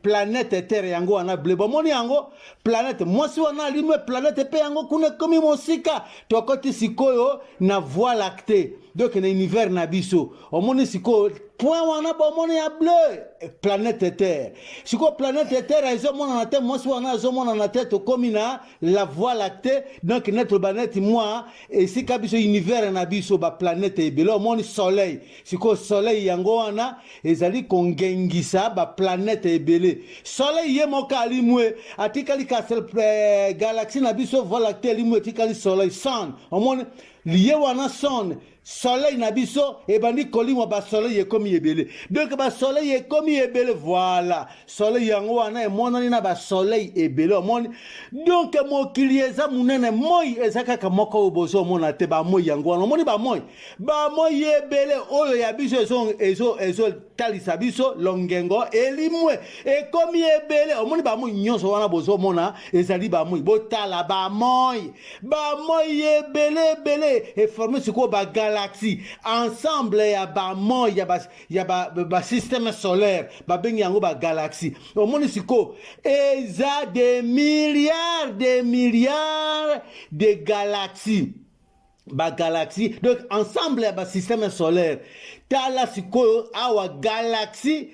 planète terre yango wana bleu bomoni yango planète mwasi wana limwe planète pe yango kuna komi mosika tokoti sikoyo na voie lactée donc na univers na biso omoni sikoyo point wana bomoni ya bleu planète terre sikoyo planète terre ezomona na te mwasi wana azomona na te tokomi na la voie lactée donc notre planète moi et sika biso univers na biso ba planète ebele omoni soleil sikoyo soleil yango wana ezali ngengisa ba planète ebele soleil ye moka alimwe atikali ka galaxie na biso voie lactée alimwe atikali soleil son omoni lié wana son soleil na biso ebandi kolimwa ba soleil ekomi ebele donc ba soleil ekomi ebele voilà soleil yango wana emonani na ba soleil ebele omoni donc mokili eza munene moi ezaka ka moko obozo mona te ba moi yango wana omoni ba moi ebele oyo ya biso ezo talisa biso longengo elimwe ekomi ebele omoni ba moi nyonso wana bozo mona ezali ba moi botala ba moi ebele et formé siko ba galaxie ensemble ya ba moi ya ba système solaire ba bengi yango ba galaxie omoni siko eza des milliards de galaxies ba galaxie donc ensemble ya ba système solaire tala siko awa galaxie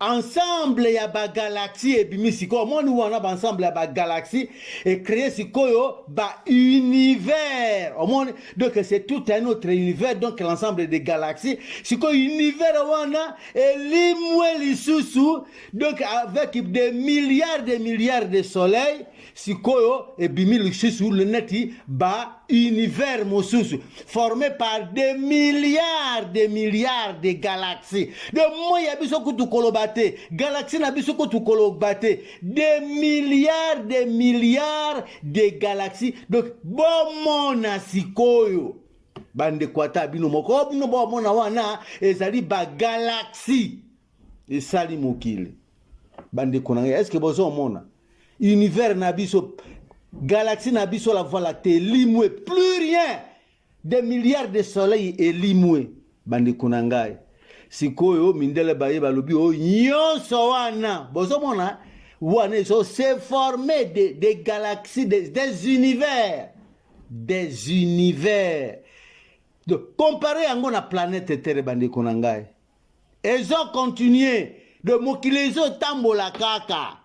ensemble ya ba galaxie et bimi siko moni wana ba ensemble ya ba galaxie et créer sikoyo ba univers omoni donc c'est tout un autre univers donc l'ensemble des galaxies siko univers wana elimwe lisusu donc avec des milliards de soleils sikoyo et bimi lisusu le neti ba univers mosusu formé par des milliards de galaxies de moya biso kutu kolobate galaxie na biso kutu kolobate des milliards de galaxies donc bomona sikoyo bande kwata bino moko bino bo mona wana ezali ba galaxie esali mokili bande konanga est-ce que bozo mona univers na biso galaxie na biso la voie lactée limwe plus rien des milliards de soleils et limwe bande konanga sikoyo mindele baye balobi o nyonso wana bozo mona wana eso c'est formé des galaxies des univers de comparer yango na planète Terre bande konanga ezo continuer de mokili ezo tambola kaka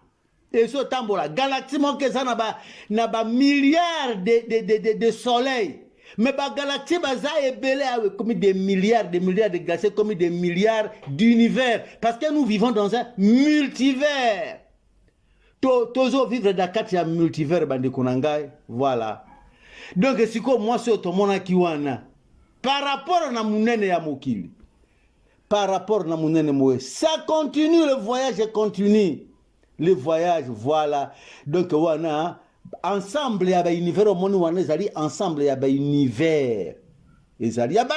ezo tambola galaxie moko na ba milliards de soleils. Mais la galaxie est belée comme des milliards de galaxies, comme des milliards d'univers. Parce que nous vivons dans un multivers. Tozo vivre dans un multivers, bande konangai. Voilà. Donc, c'est comme moi, c'est automona kiwana. Par rapport à munene ya mokili. Par rapport à munene moe. Ça continue, le voyage continue. Le voyage, voilà. Donc, wana. Ensemble ya ba univers au monde wana ezali ensemble ya ba univers ezali ya ba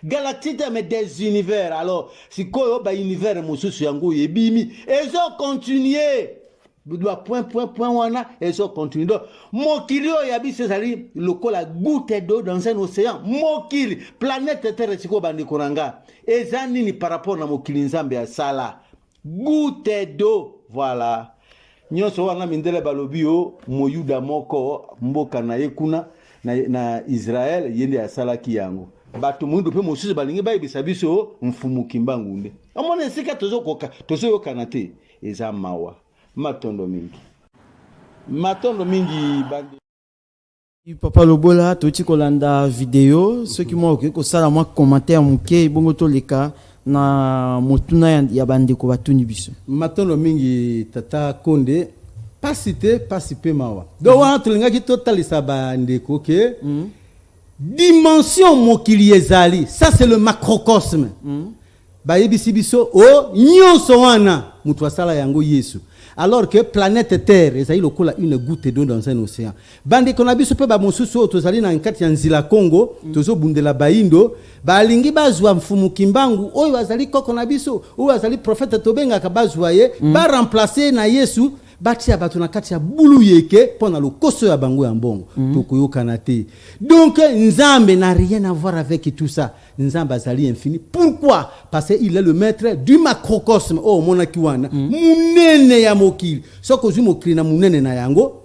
galaxie mais des univers. Alors sikoyo ba univers mosusu yango yebimi ezo continuer doit point wana ezo continuer donc mokili ya biso ezali lokola goutte d'eau dans un océan. Mokili planète Terre sikoyo bandi konanga ezani ni par rapport na mokili nzambe ya sala goutte d'eau. Voilà. Nyonso wana mindele balobio moyuda moko mboka na yekuna na Israel yende asalaki yango batu mundu pe mosusu balingi bayibisa biso mfumu kimbangu nde amone sika tozo yokana te eza mawa matondo mingi bandi Papa Lobola toti kolanda vidéo ceux qui m'ont ko sala moi commentaire muke bongo to leka na motuna ya bande ko batuni biso matondo mingi tata Konde pas cité mawa do wana tulinga ki totalisa bande ko ke dimension mokili ezali ça c'est le macrocosme ba yebisi biso o nyonso wana mutu asala yango Yesu. Alors que planète Terre ezali lokola une goutte d'eau dans un océan. Bande kona biso pe ba mosusu tozali na nkati ya nzila Congo tozo bundela baindo ba lingi bazwa mfumu kimbangu oyo azali koko na biso oyo azali prophète tobenga ka bazwa ye ba remplacer na Yesu batia bato na kati ya bulu yeke pona lokoso ya bango ya mbongo tokoyokana te. Donc Nzambe n'a rien à voir avec tout ça. Nzambe azali infini. Pourquoi? Parce qu'il est le maître du macrocosme. Oh mona kiwana munene ya mokili soko zwi mokili na munene na yango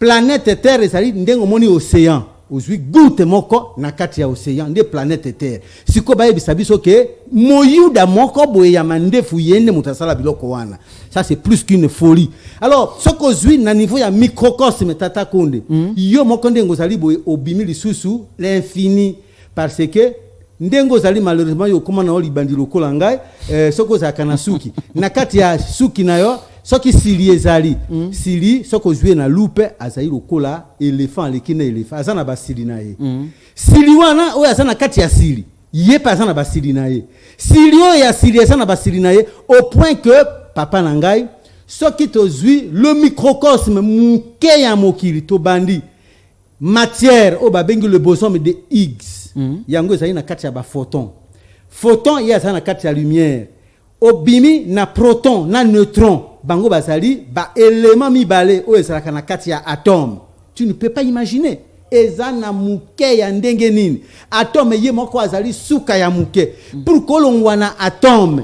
planète Terre ezali ndengo moni océan ozwi goutte moko na kati ya océan nde planète Terre siko ba yebisa biso ke moyuda moko boye ya mandefu yende mutasala biloko wana. Ça c'est plus qu'une folie. Alors soko zwi na niveau ya microcosme tata Konde yo moko ndengo zali boye obimi lisusu l'infini parce que ndengo zali malheureusement yo koma na olibandi lokola ngai soko za kana suki na kati ya suki nayo soki sili ezali sili soko zwe na lupe azali lokola éléphant lekina éléphant azana basili na ye sili wana oyo azana kati ya sili ye pa azana basili na ye sili oyo ya sili azana basili na ye au point que papa na ngai soki tozwi le microcosme muke ya mokili to bandi matière o babengi le boson de Higgs yango ezali na kati ya ba photon ye azali na kati ya lumière obimi na proton na neutron bango bazali ba élément mibale o ezalaka na kati ya atome. Tu ne peux pas imaginer eza na muke ya ndenge nini atome ye moko azali suka ya muke pour kolongwa na atome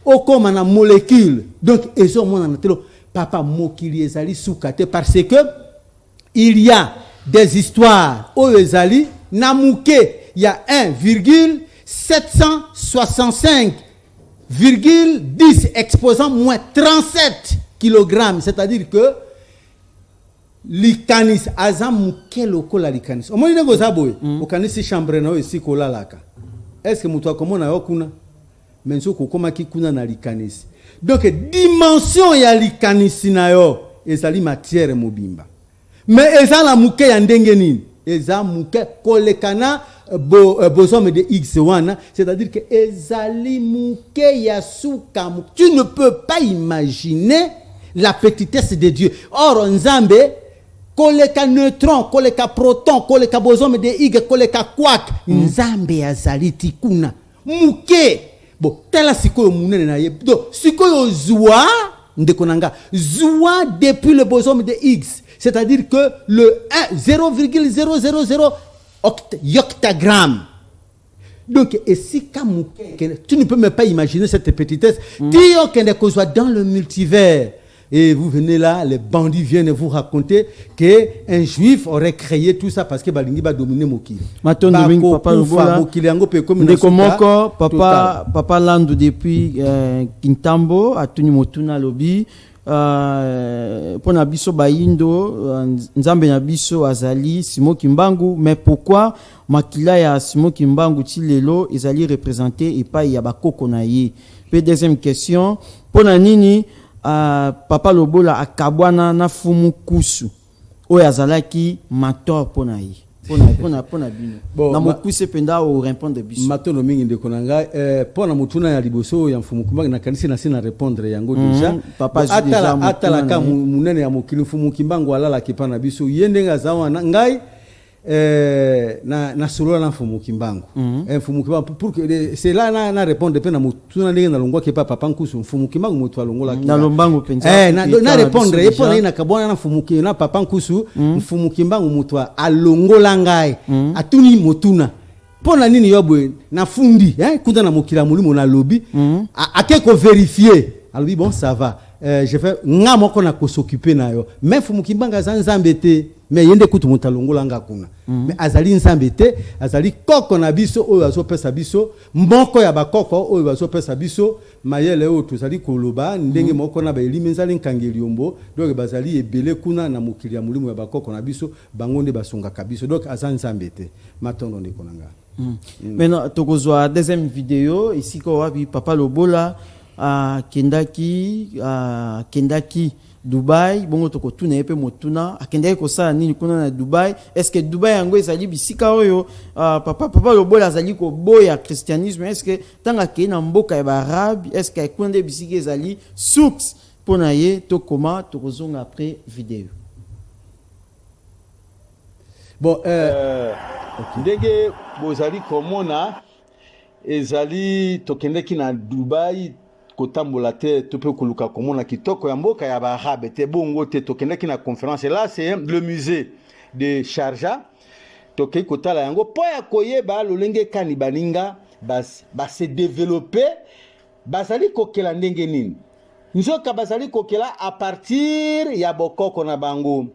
okoma na molécule. Donc ezo mona na telo papa mokili ezali suka te parce que il y a des histoires o ezali na muke ya 1,765,10 exposant moins 37 kg, c'est-à-dire que likanis azam muke lokola likanis omoni nego zaboye okanisi chambre na esi kolalaka est-ce que mutu akomona yo kuna menso kokoma ki kuna na likanis. Donc dimension ya likanis na yo ezali matière mobimba mais ezala muke ya ndenge nini eza muke kolekana boson de X wana, c'est-à-dire que ezali muke ya suka. Tu ne peux pas imaginer la petitesse de Dieu. Or Nzambe koleka neutron, koleka proton, koleka boson de Higgs, koleka quark. Nzambe azali tikuna. Muke. Bon, tela sikoyo munene na ye. Donc, sikoyo zwa, ndekonanga, zwa depuis le boson de Higgs. C'est-à-dire que le 0,000 octagramme. Donc, et si tu ne peux même pas imaginer cette petitesse. Tio qu'on soit dans le multivers. Et vous venez là, les bandits viennent vous raconter qu'un juif aurait créé tout ça parce que Balingi va dominer Mokili. Maintenant, papa Moko, papa Landu depuis Kintambo, à Tuni Motuna Lobby. Pour Nabiso Bayindo, Nzambe Nabiso Azali, Simo Kimbangu, mais pourquoi Makila ya Simo Kimbangu Tilelo, ils allaient représenter et pas Yabako Konaye. Puis deuxième question, pour Nanini, papa Lobola akabwana na fumu kusu oyo azalaki mator pona ye pona bino bon, na mokuse penda o répondre biso matono mingi ndeko na ngai pona mutuna ya liboso ya mfumu kumba na kanisi na sina répondre yango déjà papa atala ka munene ya mokili mfumu kimbango alala kipana biso yende ngazawa na ngai na solo na mfumu kimbango mfumu kimbango pour que c'est là na répondre pe na mutuna ndenge na longwa ke papa nkusu mfumu kimbango mutu alongola na lombango penza na répondre e pona na kabona na mfumu na papa nkusu mfumu kimbango mutu alongola ngai atuni motuna pona nini yobwe na fundi kuta na mokila mulimo na lobby akeko vérifier alobi bon ça va je vais nga moko na ko s'occuper na yo mais mfumu kimbango za nzambe te mais yende kutu mutalongola nga kuna mais azali nzambe te azali koko na biso oyo azopesa biso mboko ya bakoko oyo azopesa biso mayele oyo tozali koloba ndenge moko na baelimi nzali nkangeli yombo donc bazali ebele kuna na mokili ya mulimo ya bakoko na biso bango nde basongaka biso donc aza nzambe te matondo ndeko na nga maintenant tokozwa deuxième vidéo ici ko wapi papa Lobola kendaki Dubai bongo toko tuna epe motuna akendaki ko sala nini kuna na Dubai est-ce que Dubai yango ezali bisika oyo papa Lobola azali ko boya christianisme est-ce que tanga ke na mboka ya arabe est-ce que kunde bisika ezali source pona ye to koma tokozonga après vidéo bon ndenge bozali komona ezali tokendeki na Dubai kotambola te tope koluka komona kitoko ya mboka ya barabe te bongo te tokendeki na conférence là c'est le musée de Sharjah tokei kotala yango po ya koyeba lolenge kani baninga bas se développer bazali kokela ndenge nini nzoka bazali kokela à partir ya bokoko na bango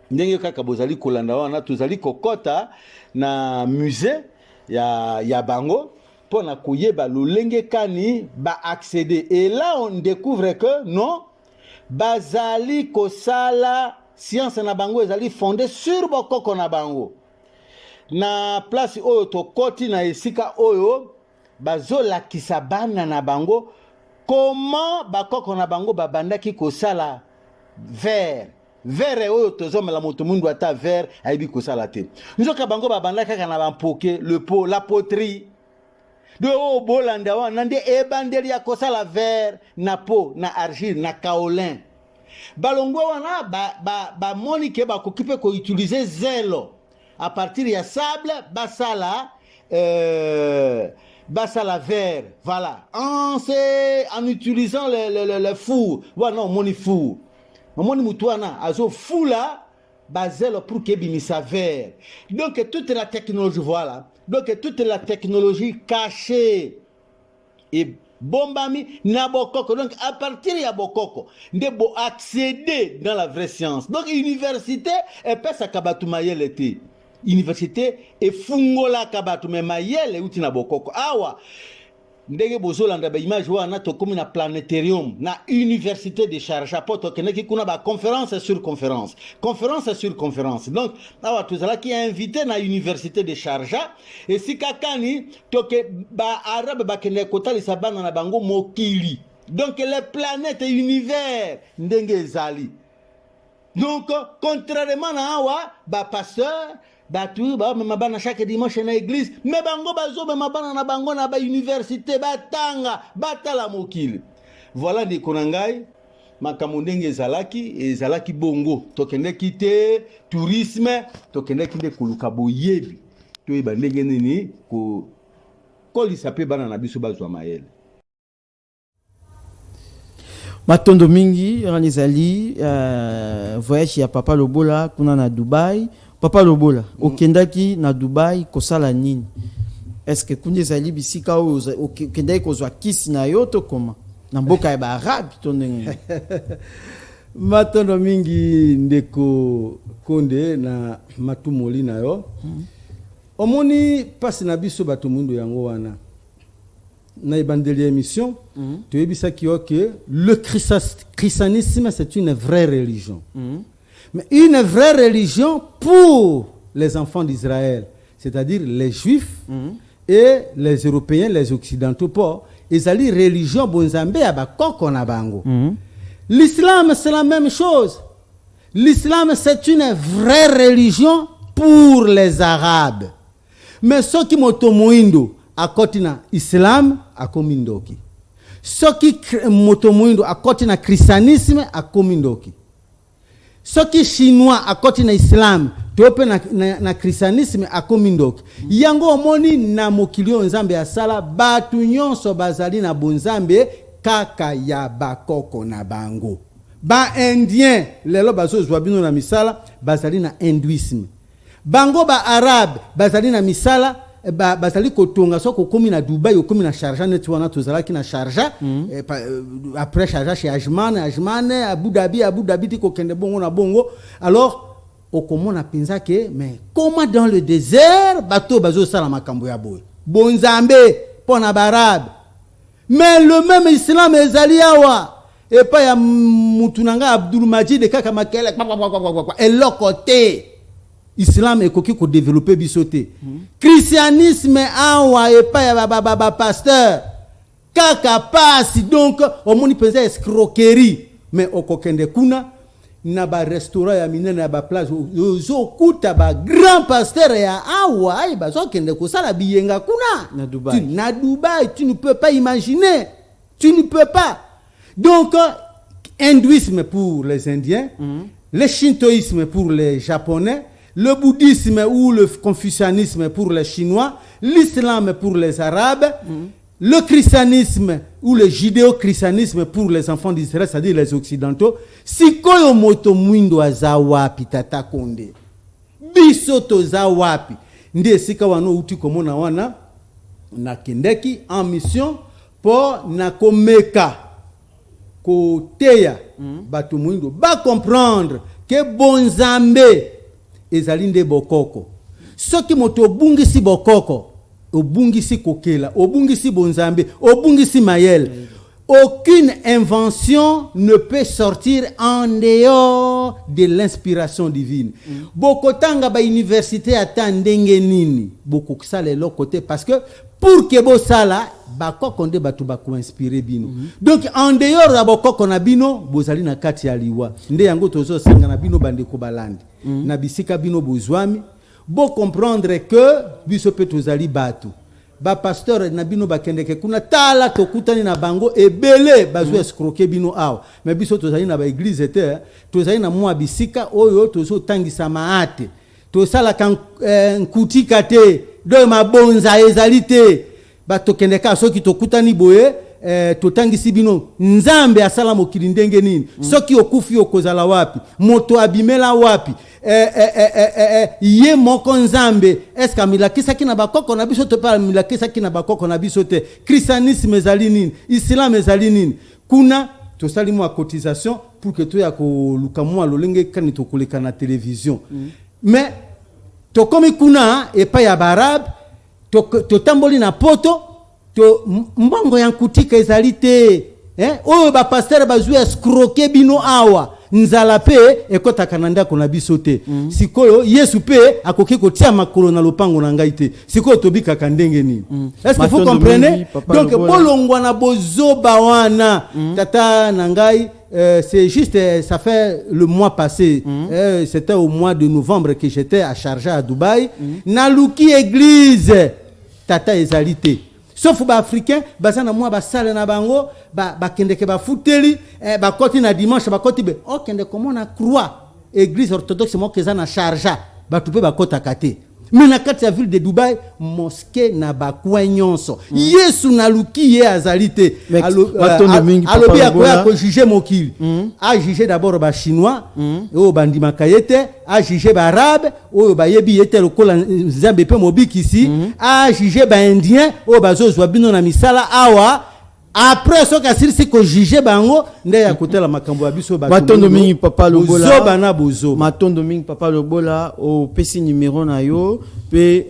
ndenge kaka bozali kolanda wana tozali kokota na musée ya bango pour na koyeba lolenge kani ba accéder et là on découvre que non bazali kosala science na bango ezali fondé sur bokoko na bango na place oyo to koti na esika oyo bazolakisa bana na bango comment bakoko na bango babandaki kosala verre oyo tozomela moto mundu ata verre ayibi kosala te nzoka bango babandaki kaka na bampoke le pot la poterie de o bolanda wana nde ebandeli ya kosala verre na po na argile na kaolin balongo wana bamoni ke bakoki mpe koutilize zelo à partir ya sable basala verre voilà en utilisant le four voilà non moni four moni mutu wana azo fula bazelo pour que bimisa verre donc toute la technologie voilà donc toute la technologie cachée et bombami na bokoko donc à partir ya bokoko ndebo accéder dans la vraie science donc université et pesa kabatu mayele te université et fungola kabatu me mayele uti na bokoko awa ndenge bozolanda ba image wana to comme na planétarium na université de Sharjah poto keneki kuna ba conférence sur conférence donc awa tozala ki invité na université de Sharjah et si kakani to ke ba arabe ba kende kotali sabana na bango mokili donc les planètes et univers ndenge ezali donc contrairement na awa ba pasteur batu ba mabana chaque dimanche na église mais bango bazo mabana na bango na ba université batanga batala mokili voilà de konangai makambo ndenge ezalaki bongo tokendeki te tourisme tokendeki nde koluka boyebi toyeba ndenge nini kolisa mpe bana na biso bazwa mayele. Matondo mingi ranizali voyage ya Papa Lobola kuna na Dubai. Papa Lobola okendaki na Dubai kosala nini? Est-ce que kunde zali bisika okendaki kozwa kisi na yo to koma na mboka ya Arabe to ndenge? Matondo mingi ndeko konde na matumoli na yo. Omoni pasi na biso bato mundu yango wana. Na ebandeli émission, tu es bisa ki que le christianisme c'est une vraie religion. Mais une vraie religion pour les enfants d'Israël, c'est-à-dire les juifs et les européens, les occidentaux pour ils allaient religion bonzambe abakoko na bango. L'islam c'est la même chose. L'islam c'est une vraie religion pour les arabes. Mais ceux qui motomoindo akoti na islam akomi ndoki, soki motomoindo akoti na christianisme akomi ndoki, soki chinois akoti na islam tope na christianisme akomi ndoki. Yango omoni na mokilio nzambe asala batu nyonso bazali na bonzambe kaka ya bakoko na bango. Ba indien lelo bazo zwabino na misala bazali na hindouisme, bango ba arabe bazali na misala bazali kotonga soko komi na Dubai komi na Sharjah net wana tozalaki na Sharjah après Sharjah chez Ajman Abu Dhabi tiko kende bongo na bongo. Alors okomona penza ke mais comment dans le désert bato bazo sala makambo ya boy bonzambe pona barabe, mais le même islam ezali awa et pas ya mutunanga Abdul Majid kaka makele et lokote islam ekoki ko développer bisoté. Christianisme awa et pas ya baba pasteur kaka passe. Donc omoni penza escroquerie, mais okokende kuna na ba restaurant ya minene na ba plage zo kuta ba grand pasteur ya awa ay bazo kende ko sala biyenga kuna na Dubai. Tu ne peux pas imaginer, tu ne peux pas. Donc hindouisme pour les Indiens, le shintoïsme pour les Japonais, le bouddhisme ou le confucianisme pour les Chinois, l'islam pour les Arabes, le christianisme ou le judéo-christianisme pour les enfants d'Israël, c'est-à-dire les occidentaux. Sikoyo moto mwindo azawapi tata konde bisoto zawapi ndiye sika wano uti komona wana na kendeki en mission pour na komeka koteya bato mwindo ba comprendre que bonzambe ezali nde bokoko. Soki moto obungisi bokoko, obungisi kokela, obungisi bonzambe, obungisi mayel. Aucune invention ne peut sortir en dehors de l'inspiration divine. Bokotanga ba université ata ndenge nini, bokokisa lelo côté parce que pour que bo sala bakoko nde batu ba ko inspirer bino. Donc en dehors ya bokoko na bino bozali na kati ya liwa. Nde yango tozo sanga na bino bande ko balandi. Na bisika bino bozwami bo comprendre que biso pe tozali batu. Ba pasteur na bino bakendeke kuna tala tokutani na bango ebele bazo escroquer bino awa. Mais biso tozali na ba église te, tozali na mwa bisika oyo tozo tangisa maate. Tosala kan nkutika te, do mabonza ezali te. Ba tokendeka soki tokutani boye totangisi bino nzambe asala mokili ndenge nini. Soki okufi okozala wapi, moto abimela wapi. Ye moko nzambe est-ce que milakisa kina bakoko na biso te pa milakisa kina bakoko na biso te. Christianisme ezali nini, islam ezali nini. Kuna tosali mo cotisation pour que to ya ko lukamwa lolenge kani to koleka na télévision. Mais to komi kuna et pa ya barabe to tamboli na poto to mbongo ya nkutika ezali te. Oyo ba pasteur bazui escroquer bino awa. Nzala pe ekota kananda kona bisote. Sikoyo Yesu pe akoki kotia makolo na lopango na ngai te. Sikoyo tobika kandenge ni. Est-ce que vous comprenez? Donc bolongwa na bozoba wana tata na ngai c'est juste ça fait le mois passé c'était au mois de novembre que j'étais à Sharjah à Dubaï na luki église tata ezalité. sauf ba africain baza na mwa ba sale na bango ba kende ke ba futeli ba koti na dimanche ba koti be o kende komona croix église orthodoxe mo keza na charge ba tupe ba kota kate. Mais na kati ya ville de Dubaï mosquée na ba kwanyonso Yesu na luki ye azalite alobi akoya ko juger mokili a juger d'abord ba chinois o bandima kayete a juger ba arabe o ba yebi yete lokola nzambe pe mobikisi a juger ba indien o bazozwa bino na misala awa. Après ce que c'est que juger bango nde ya kotela makambo ya biso ba Matondo mingi papa lobola bozo bana bozo Matondo mingi papa lobola au PC numéro na yo pe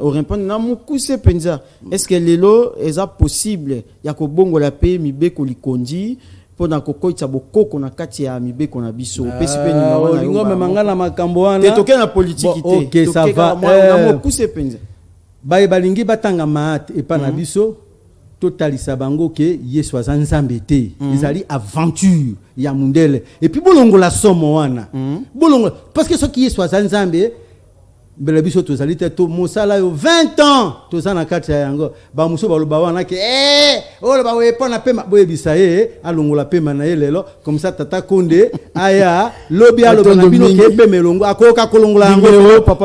au répondre na mukuse penza est-ce que lelo eza possible ya ko bongola pe mibeko likondi pona kokoitsa bokoko na kati ya mibeko na biso PC pe numéro na yo ngome mangala makambo wana te toke na politique te OK ça va na mukuse penza baye balingi batanga maat epa na biso totalisa bango ke Yesu aza nzambe te ezali aventure ya mundele et puis bolongo la somo wana bolongo parce que ce qui Yesu aza nzambe mbele biso tozali te to mosala yo 20 ans tozana kati ya yango ba muso baloba wana ke o ba we pona pema boyebisa alongola pema na lelo comme ça tata Konde aya lobi aloba na bino ke pe melongo akoka kolongola yango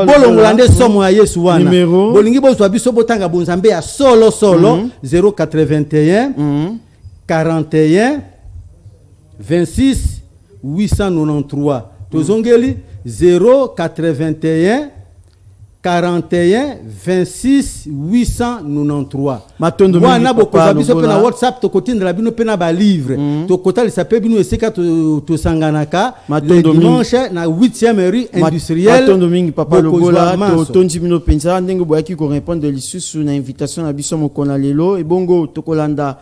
bolongola nde somo ya Yesu wana bolingi bozwa biso botanga bonzambe ya solo 081 41 26 893 tozongeli 081 41 26 893 Matondo wana bokoza biso pe na WhatsApp tokotindela bino pe na ba livre tokotalisa pe bino esika tosanganaka le dimanche na 8e rue industrielle Matondo mingi papa lobola totondi bino penza ndenge boyaki ko répondre lisusu na invitation na biso mokona lelo ebongo tokolanda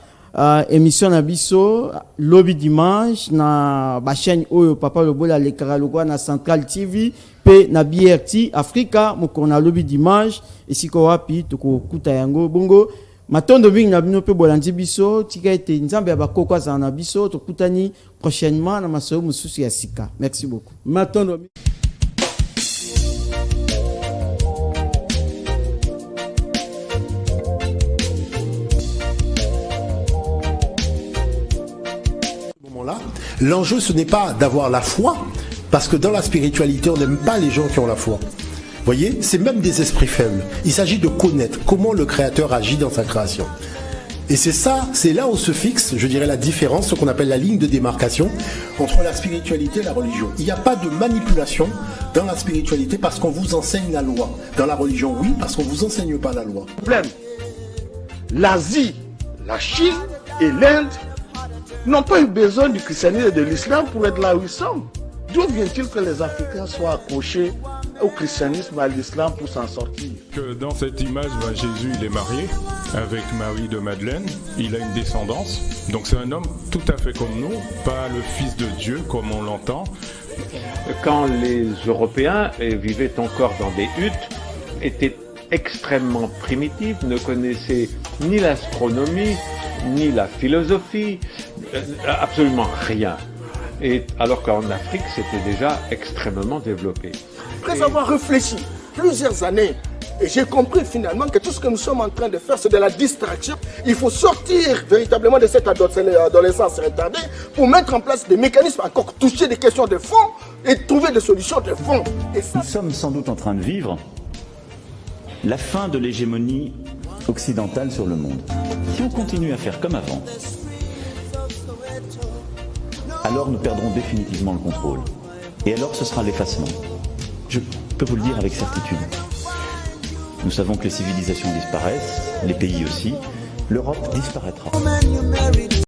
émission na biso lobby dimanche na ba chaîne oyo papa lobola le karalogwa na Central TV pe na BRT Africa mokona lobby dimanche esiko wapi tokokuta yango bongo Matondo mingi na bino pe bolandi biso tika ete nzambe ya bakoko za na biso tokutani prochainement na maso mususu ya sika. Merci beaucoup. Matondo l'enjeu, ce n'est pas d'avoir la foi, parce que dans la spiritualité, on n'aime pas les gens qui ont la foi. Vous voyez, c'est même des esprits faibles. Il s'agit de connaître comment le Créateur agit dans sa création. Et c'est ça, c'est là où se fixe, je dirais, la différence, ce qu'on appelle la ligne de démarcation entre la spiritualité et la religion. Il n'y a pas de manipulation dans la spiritualité parce qu'on vous enseigne la loi. Dans la religion, oui, parce qu'on ne vous enseigne pas la loi. L'Asie, la Chine et l'Inde n'ont pas eu besoin du christianisme et de l'islam pour être là où ils sont. D'où vient-il que les Africains soient accrochés au christianisme, à l'islam pour s'en sortir? Que dans cette image, Jésus il est marié avec Marie de Madeleine, il a une descendance, donc c'est un homme tout à fait comme nous, pas le fils de Dieu comme on l'entend. Quand les Européens vivaient encore dans des huttes, étaient extrêmement primitifs, ne connaissaient ni l'astronomie, ni la philosophie, absolument rien. Et alors qu'en Afrique, c'était déjà extrêmement développé. Après avoir réfléchi plusieurs années, et j'ai compris finalement que tout ce que nous sommes en train de faire, c'est de la distraction. Il faut sortir véritablement de cette adolescence retardée pour mettre en place des mécanismes, encore toucher des questions de fond et trouver des solutions de fond. Et ça... Nous sommes sans doute en train de vivre la fin de l'hégémonie occidentale sur le monde. Si on continue à faire comme avant, alors nous perdrons définitivement le contrôle. Et alors ce sera l'effacement. Je peux vous le dire avec certitude. Nous savons que les civilisations disparaissent, les pays aussi. L'Europe disparaîtra.